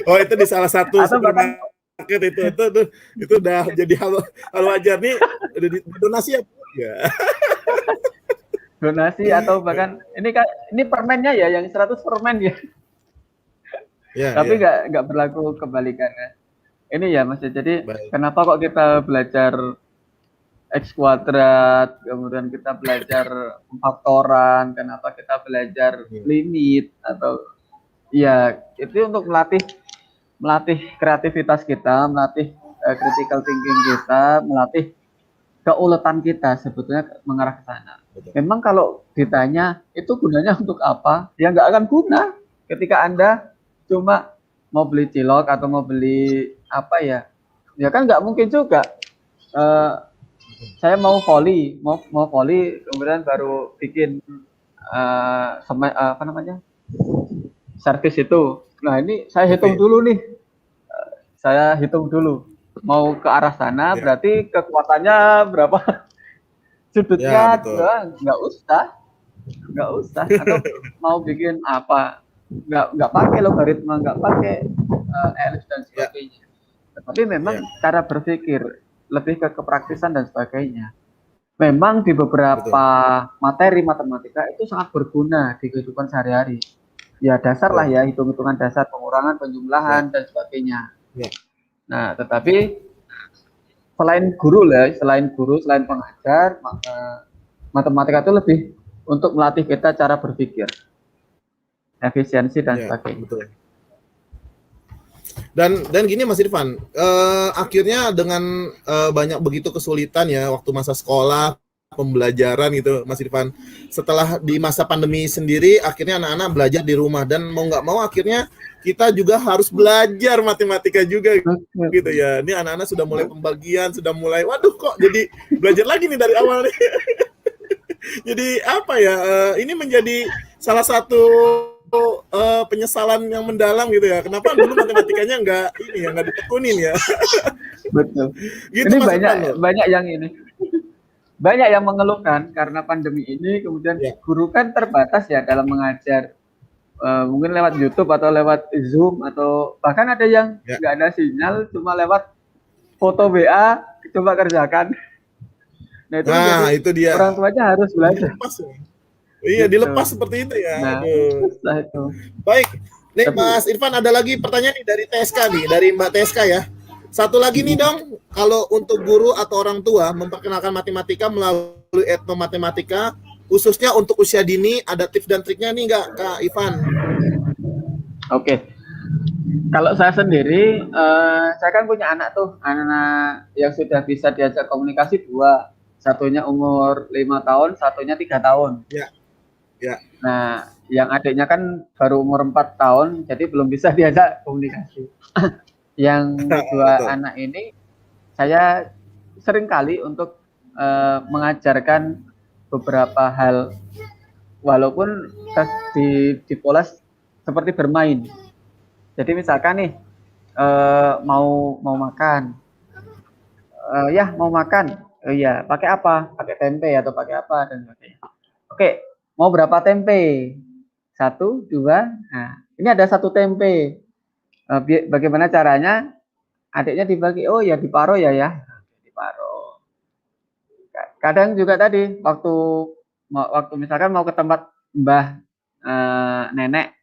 Oh, itu di salah satu Atau bahkan supermarket itu udah jadi hal wajar nih, udah donasi ya. Ya. donasi atau bahkan ini permennya ya yang 100 permen ya. Ya, Tapi ya. nggak berlaku kebalikannya. Ini ya Mas, jadi Baik. kenapa kok kita belajar X kuadrat, kemudian kita belajar faktoran, kenapa kita belajar limit atau ya itu untuk melatih kreativitas kita, melatih critical thinking kita, melatih keuletan kita sebetulnya mengarah ke sana. Betul. Memang kalau ditanya itu gunanya untuk apa? Ya nggak akan guna ketika Anda cuma mau beli cilok atau mau beli apa ya? Ya kan nggak mungkin juga. Saya mau volley, kemudian baru bikin apa namanya? Servis itu. Nah, ini saya hitung dulu nih. Saya hitung dulu. Mau ke arah sana berarti kekuatannya berapa? Sudutnya nggak usah. Atau mau bikin apa? Nggak pakai logaritma, nggak pakai elif dan sebagainya. Tapi memang cara berpikir lebih ke kepraktisan dan sebagainya. Memang di beberapa materi matematika itu sangat berguna di kehidupan sehari-hari. Ya dasar lah ya, hitung-hitungan dasar, pengurangan, penjumlahan dan sebagainya. Nah, tetapi selain guru, selain pengajar, matematika itu lebih untuk melatih kita cara berpikir, efisiensi dan sebagainya. Betul. Dan gini Mas Irfan, akhirnya dengan banyak begitu kesulitan ya waktu masa sekolah, pembelajaran gitu Mas Irfan, setelah di masa pandemi sendiri akhirnya anak-anak belajar di rumah dan mau nggak mau akhirnya kita juga harus belajar matematika juga gitu ya. Ini anak-anak sudah mulai pembagian, sudah mulai waduh kok jadi belajar lagi nih dari awal nih. Jadi apa ya, ini menjadi salah satu penyesalan yang mendalam gitu ya. Kenapa dulu matematikanya nggak ditekunin ya? Betul. Gitu, ini Mas banyak yang ini. Banyak yang mengeluhkan karena pandemi ini kemudian guru kan terbatas ya dalam mengajar. Mungkin lewat YouTube atau lewat Zoom atau bahkan ada yang nggak ada sinyal cuma lewat foto WA coba kerjakan. Nah, itu dia. Orang tuanya harus belajar. Iya, dilepas seperti itu ya. Nah, itu. Baik, nih Mas Irfan ada lagi pertanyaan nih dari TSK nih, dari Mbak TSK ya. Satu lagi nih dong, kalau untuk guru atau orang tua memperkenalkan matematika melalui etnomatematika, khususnya untuk usia dini, ada tips dan triknya nih nggak Kak Ivan? Oke. Kalau saya sendiri, saya kan punya anak yang sudah bisa diajak komunikasi 2. Satunya umur 5 tahun, satunya 3 tahun. Ya. Nah, yang adiknya kan baru umur 4 tahun, jadi belum bisa diajak komunikasi. Yang 2 anak ini, saya sering kali untuk mengajarkan beberapa hal, walaupun dipoles seperti bermain. Jadi misalkan nih, mau makan, mau makan, iya, pakai apa? Pakai tempe atau pakai apa dan sebagainya. Oke, mau berapa tempe? 1, 2. Nah, ini ada 1 tempe. Bagaimana caranya? Adiknya dibagi. Oh ya diparuh ya. Diparuh. Kadang juga tadi waktu misalkan mau ke tempat mbah nenek.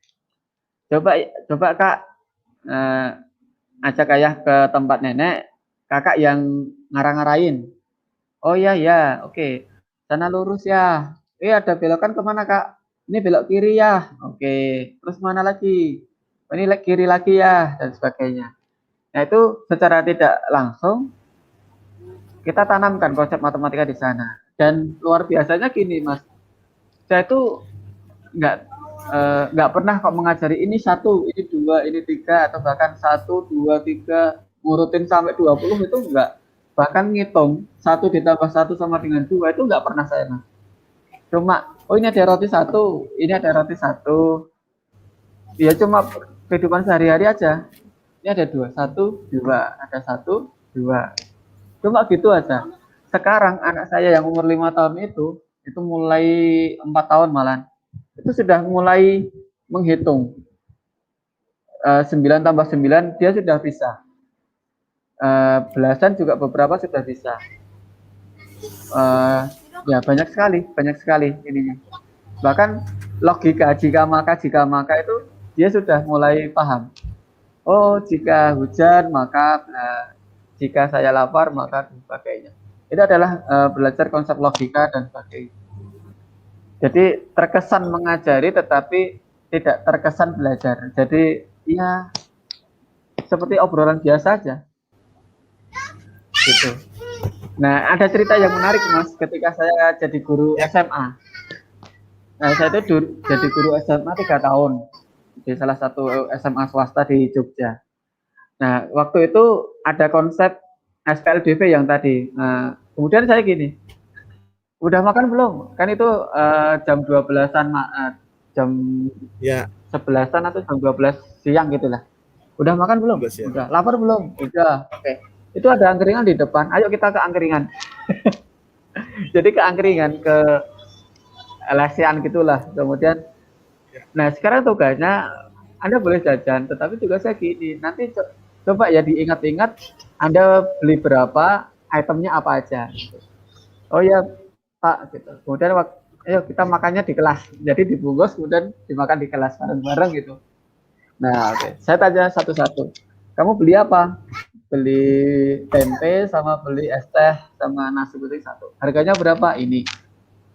Coba Kak ajak ayah ke tempat nenek, kakak yang ngarang-ngarain. Oh ya, oke. Sana lurus ya. Ada belokan kemana Kak? Ini belok kiri ya. Oke. Terus mana lagi? Ini kiri lagi ya dan sebagainya. Nah, itu secara tidak langsung kita tanamkan konsep matematika di sana. Dan luar biasanya gini, Mas. Saya itu nggak nggak pernah kok mengajari ini satu, ini dua, ini tiga, atau bahkan satu, dua, tiga, ngurutin sampai 20 itu enggak. Bahkan ngitung satu ditambah satu sama dengan dua itu enggak pernah saya, Mas. Cuma, oh ini ada roti satu, ini ada roti satu. Ya cuma kehidupan sehari-hari aja. Ini ada dua, satu, dua, ada satu, dua. Cuma gitu aja. Sekarang anak saya yang umur 5 tahun itu mulai 4 tahun malah, itu sudah mulai menghitung. 9 tambah 9 dia sudah bisa. Belasan juga beberapa sudah bisa. Ya banyak sekali ininya. Bahkan logika jika maka itu dia sudah mulai paham. Oh, jika hujan maka jika saya lapar maka dan sebagainya. Itu adalah belajar konsep logika dan sebagainya. Jadi terkesan mengajari tetapi tidak terkesan belajar. Jadi ya seperti obrolan biasa aja. Gitu. Nah, ada cerita yang menarik, Mas, ketika saya jadi guru SMA. Nah, saya itu jadi guru SMA 3 tahun di salah satu SMA swasta di Jogja. Nah, waktu itu ada konsep SPLDV yang tadi. Nah, kemudian saya gini, udah makan belum? Kan itu jam 12-an, jam 11-an atau jam 12 siang gitu lah. Udah makan belum? Udah. Lapar belum? Udah. Oke. Itu ada angkringan di depan. Ayo kita ke angkringan. Jadi ke angkringan, ke lesehan gitulah. Kemudian, nah sekarang tugasnya Anda boleh jajan, tetapi juga saya gini, nanti coba ya diingat-ingat Anda beli berapa, itemnya apa aja. Gitu. Oh ya Pak, gitu. Kemudian ayo kita makannya di kelas. Jadi dibungkus kemudian dimakan di kelas bareng-bareng gitu. Nah, oke. Saya tanya satu-satu. Kamu beli apa? Beli tempe sama beli es teh sama nasi putih satu. Harganya berapa? Ini.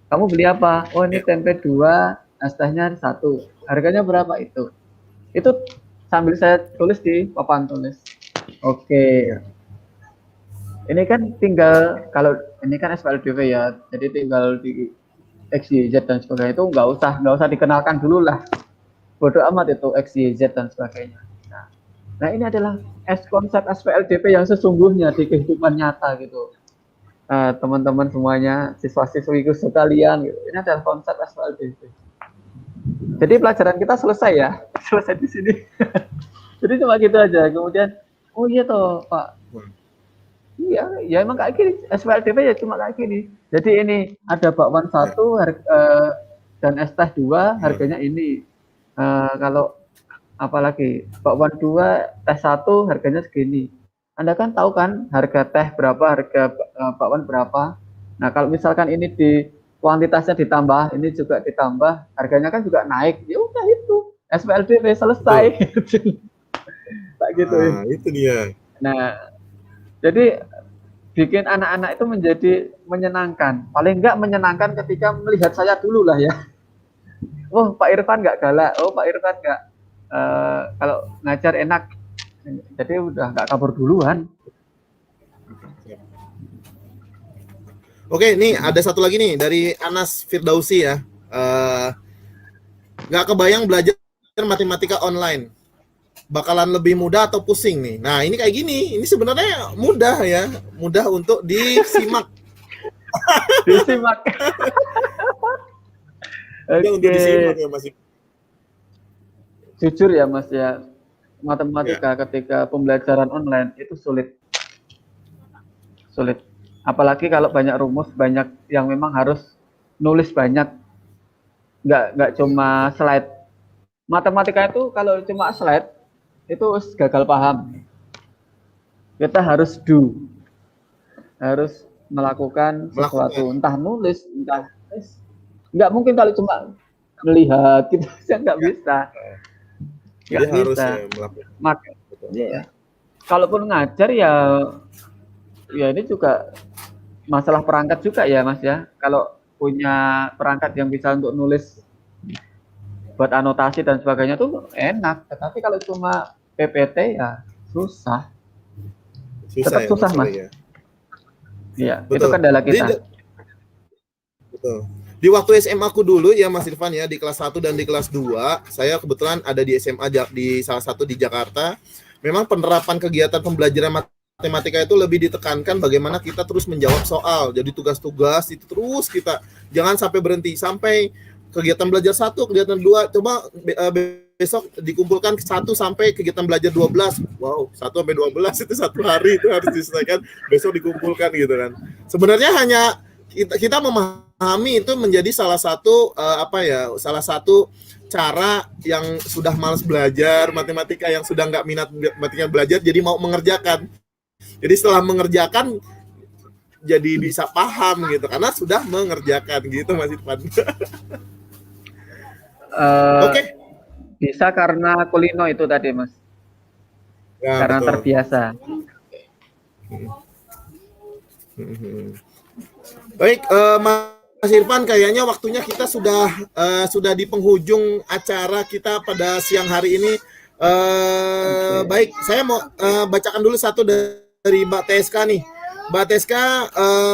Kamu beli apa? Oh, ini tempe 2, es tehnya 1. Harganya berapa itu? Itu sambil saya tulis di papan tulis. Oke. Ini kan tinggal, kalau ini kan SPLDV ya, jadi tinggal di X, Y, Z dan sebagainya itu nggak usah dikenalkan dulu lah. Bodoh amat itu X, Y, Z dan sebagainya. Nah ini adalah konsep SPLDP yang sesungguhnya di kehidupan nyata gitu. Teman-teman semuanya, siswa-siswiku sekalian gitu. Ini adalah konsep SPLDP. Jadi pelajaran kita selesai ya, selesai di sini. Jadi cuma gitu aja. Kemudian, oh iya toh Pak. Iya, ya emang kayak gini. SPLDP ya cuma kayak gini. Jadi ini ada bakwan 1 dan es teh 2, harganya ini. Kalau apalagi bakwan 2, teh 1 harganya segini. Anda kan tahu kan harga teh berapa, harga bakwan berapa. Nah, kalau misalkan ini di kuantitasnya ditambah, ini juga ditambah, harganya kan juga naik. Ya udah itu. SPLDP selesai. Tak gitu. Itu dia. Nah, jadi bikin anak-anak itu menjadi menyenangkan. Paling enggak menyenangkan ketika melihat saya dulu lah ya. Oh, Pak Irfan nggak galak. Oh, Pak Irfan nggak kalau ngajar enak, jadi udah nggak kabur duluan. Oke, nih ada satu lagi nih dari Anas Firdausi ya. Nggak kebayang belajar matematika online, bakalan lebih mudah atau pusing nih? Nah ini kayak gini, ini sebenarnya mudah ya, mudah untuk disimak. Disimak. Untuk disimak ya Mas. Jujur ya Mas ya, matematika ketika pembelajaran online itu sulit. Apalagi kalau banyak rumus, banyak yang memang harus nulis banyak. Nggak cuma slide. Matematika itu kalau cuma slide itu gagal paham. Kita harus harus melakukan sesuatu, entah nulis, entah nggak mungkin kalau cuma melihat gitu saja nggak bisa. Nggak bisa. Ya. Kalaupun ngajar ya ini juga masalah perangkat juga ya Mas ya. Kalau punya perangkat yang bisa untuk nulis buat anotasi dan sebagainya tuh enak. Tetapi kalau cuma PPT ya susah. Susah tetap ya, susah, Mas Mas. Roy ya. Iya, itu Betul. kendala Jadi, kita. betul. Di waktu SMA aku dulu ya Mas Irfan ya, di kelas 1 dan di kelas 2, saya kebetulan ada di SMA di salah satu di Jakarta. Memang penerapan kegiatan pembelajaran matematika itu lebih ditekankan bagaimana kita terus menjawab soal. Jadi tugas-tugas itu terus kita jangan sampai berhenti sampai kegiatan belajar 1, kegiatan 2, coba besok dikumpulkan 1 sampai kegiatan belajar 12. Wow, 1 sampai 12 itu 1 hari itu harus diselesaikan, besok dikumpulkan gitu kan. Sebenarnya hanya kita memahami itu menjadi salah satu salah satu cara yang sudah malas belajar matematika, yang sudah nggak minat matematika belajar, jadi mau mengerjakan. Jadi setelah mengerjakan jadi bisa paham gitu karena sudah mengerjakan gitu Mas Irfan. Oke. Bisa karena kulino itu tadi, Mas. Ya, karena betul. terbiasa. Baik, Mas Irfan, kayaknya waktunya kita sudah di penghujung acara kita pada siang hari ini. Baik, saya mau bacakan dulu satu dari Mbak TSK nih. Mbak TSK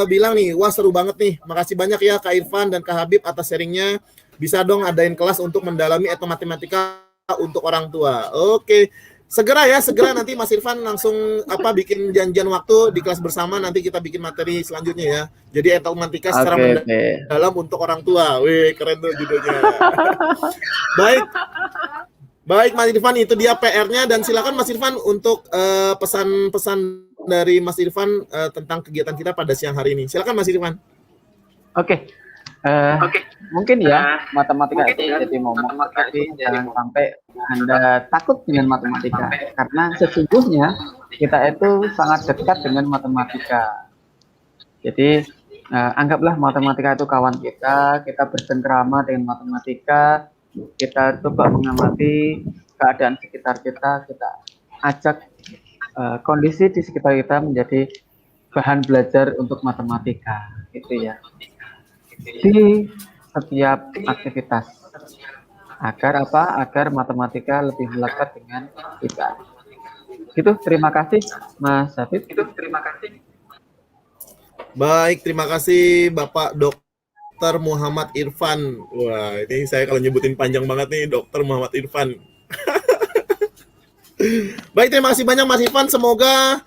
bilang nih, wah seru banget nih. Makasih banyak ya Kak Irfan dan Kak Habib atas sharingnya. Bisa dong adain kelas untuk mendalami matematika untuk orang tua. Oke. Segera nanti Mas Irfan langsung bikin janjian waktu di kelas bersama, nanti kita bikin materi selanjutnya ya. Jadi matematika secara mendalam untuk orang tua. Wih, keren tuh judulnya. Baik Mas Irfan, itu dia PR-nya, dan silakan Mas Irfan untuk pesan-pesan dari Mas Irfan tentang kegiatan kita pada siang hari ini. Silakan Mas Irfan. Oke. Mungkin ya matematika itu jadi momok, tapi jangan sampai Anda takut dengan matematika, karena sesungguhnya kita itu sangat dekat dengan matematika. Jadi anggaplah matematika itu kawan kita bercengkrama dengan matematika, kita coba mengamati keadaan sekitar kita ajak kondisi di sekitar kita menjadi bahan belajar untuk matematika, gitu ya. Di setiap aktivitas, agar matematika lebih melekat dengan kita. Gitu, terima kasih Mas Habib. Baik, terima kasih Bapak Dr. Muhammad Irfan. Wah, ini saya kalau nyebutin panjang banget nih, Dr. Muhammad Irfan. Baik, terima kasih banyak Mas Irfan. Semoga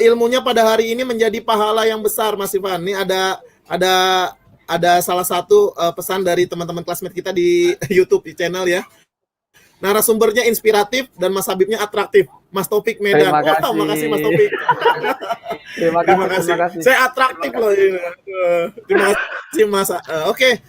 ilmunya pada hari ini menjadi pahala yang besar Mas Irfan. Ini ada salah satu pesan dari teman-teman classmate kita di YouTube di channel ya. Narasumbernya inspiratif dan Mas Habibnya atraktif. Mas Taufik Medan. Terima makasih Mas Taufik. Terima kasih. Saya atraktif loh ini. Terima kasih Mas. Oke.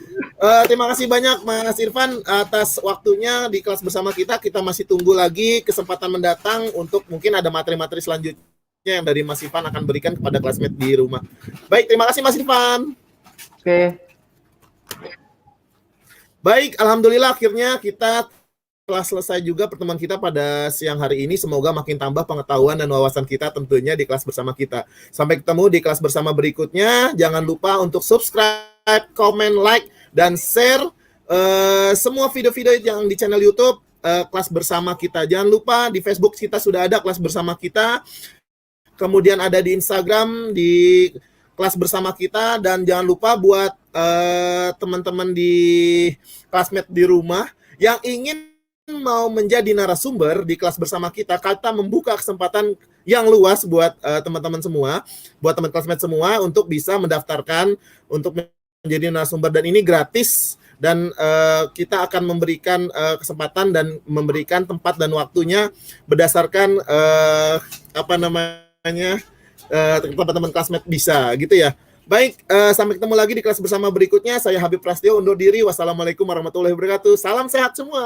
Terima kasih banyak Mas Irfan atas waktunya di kelas bersama kita. Kita masih tunggu lagi kesempatan mendatang untuk mungkin ada materi-materi selanjutnya yang dari Mas Irfan akan berikan kepada classmate di rumah. Baik, terima kasih Mas Irfan. Oke. Baik, alhamdulillah akhirnya kita telah selesai juga pertemuan kita pada siang hari ini. Semoga makin tambah pengetahuan dan wawasan kita tentunya di kelas bersama kita. Sampai ketemu di kelas bersama berikutnya. Jangan lupa untuk subscribe, comment, like, dan share semua video-video yang di channel YouTube kelas bersama kita. Jangan lupa di Facebook kita sudah ada kelas bersama kita. Kemudian ada di Instagram di kelas bersama kita, dan jangan lupa buat teman-teman di classmate di rumah yang ingin mau menjadi narasumber di kelas bersama kita membuka kesempatan yang luas buat teman-teman semua, buat teman classmate semua untuk bisa mendaftarkan untuk menjadi narasumber, dan ini gratis, dan kita akan memberikan kesempatan dan memberikan tempat dan waktunya berdasarkan teman-teman classmate bisa gitu ya. Baik, sampai ketemu lagi di kelas bersama berikutnya. Saya Habib Prasetyo undur diri. Wassalamualaikum warahmatullahi wabarakatuh. Salam sehat semua.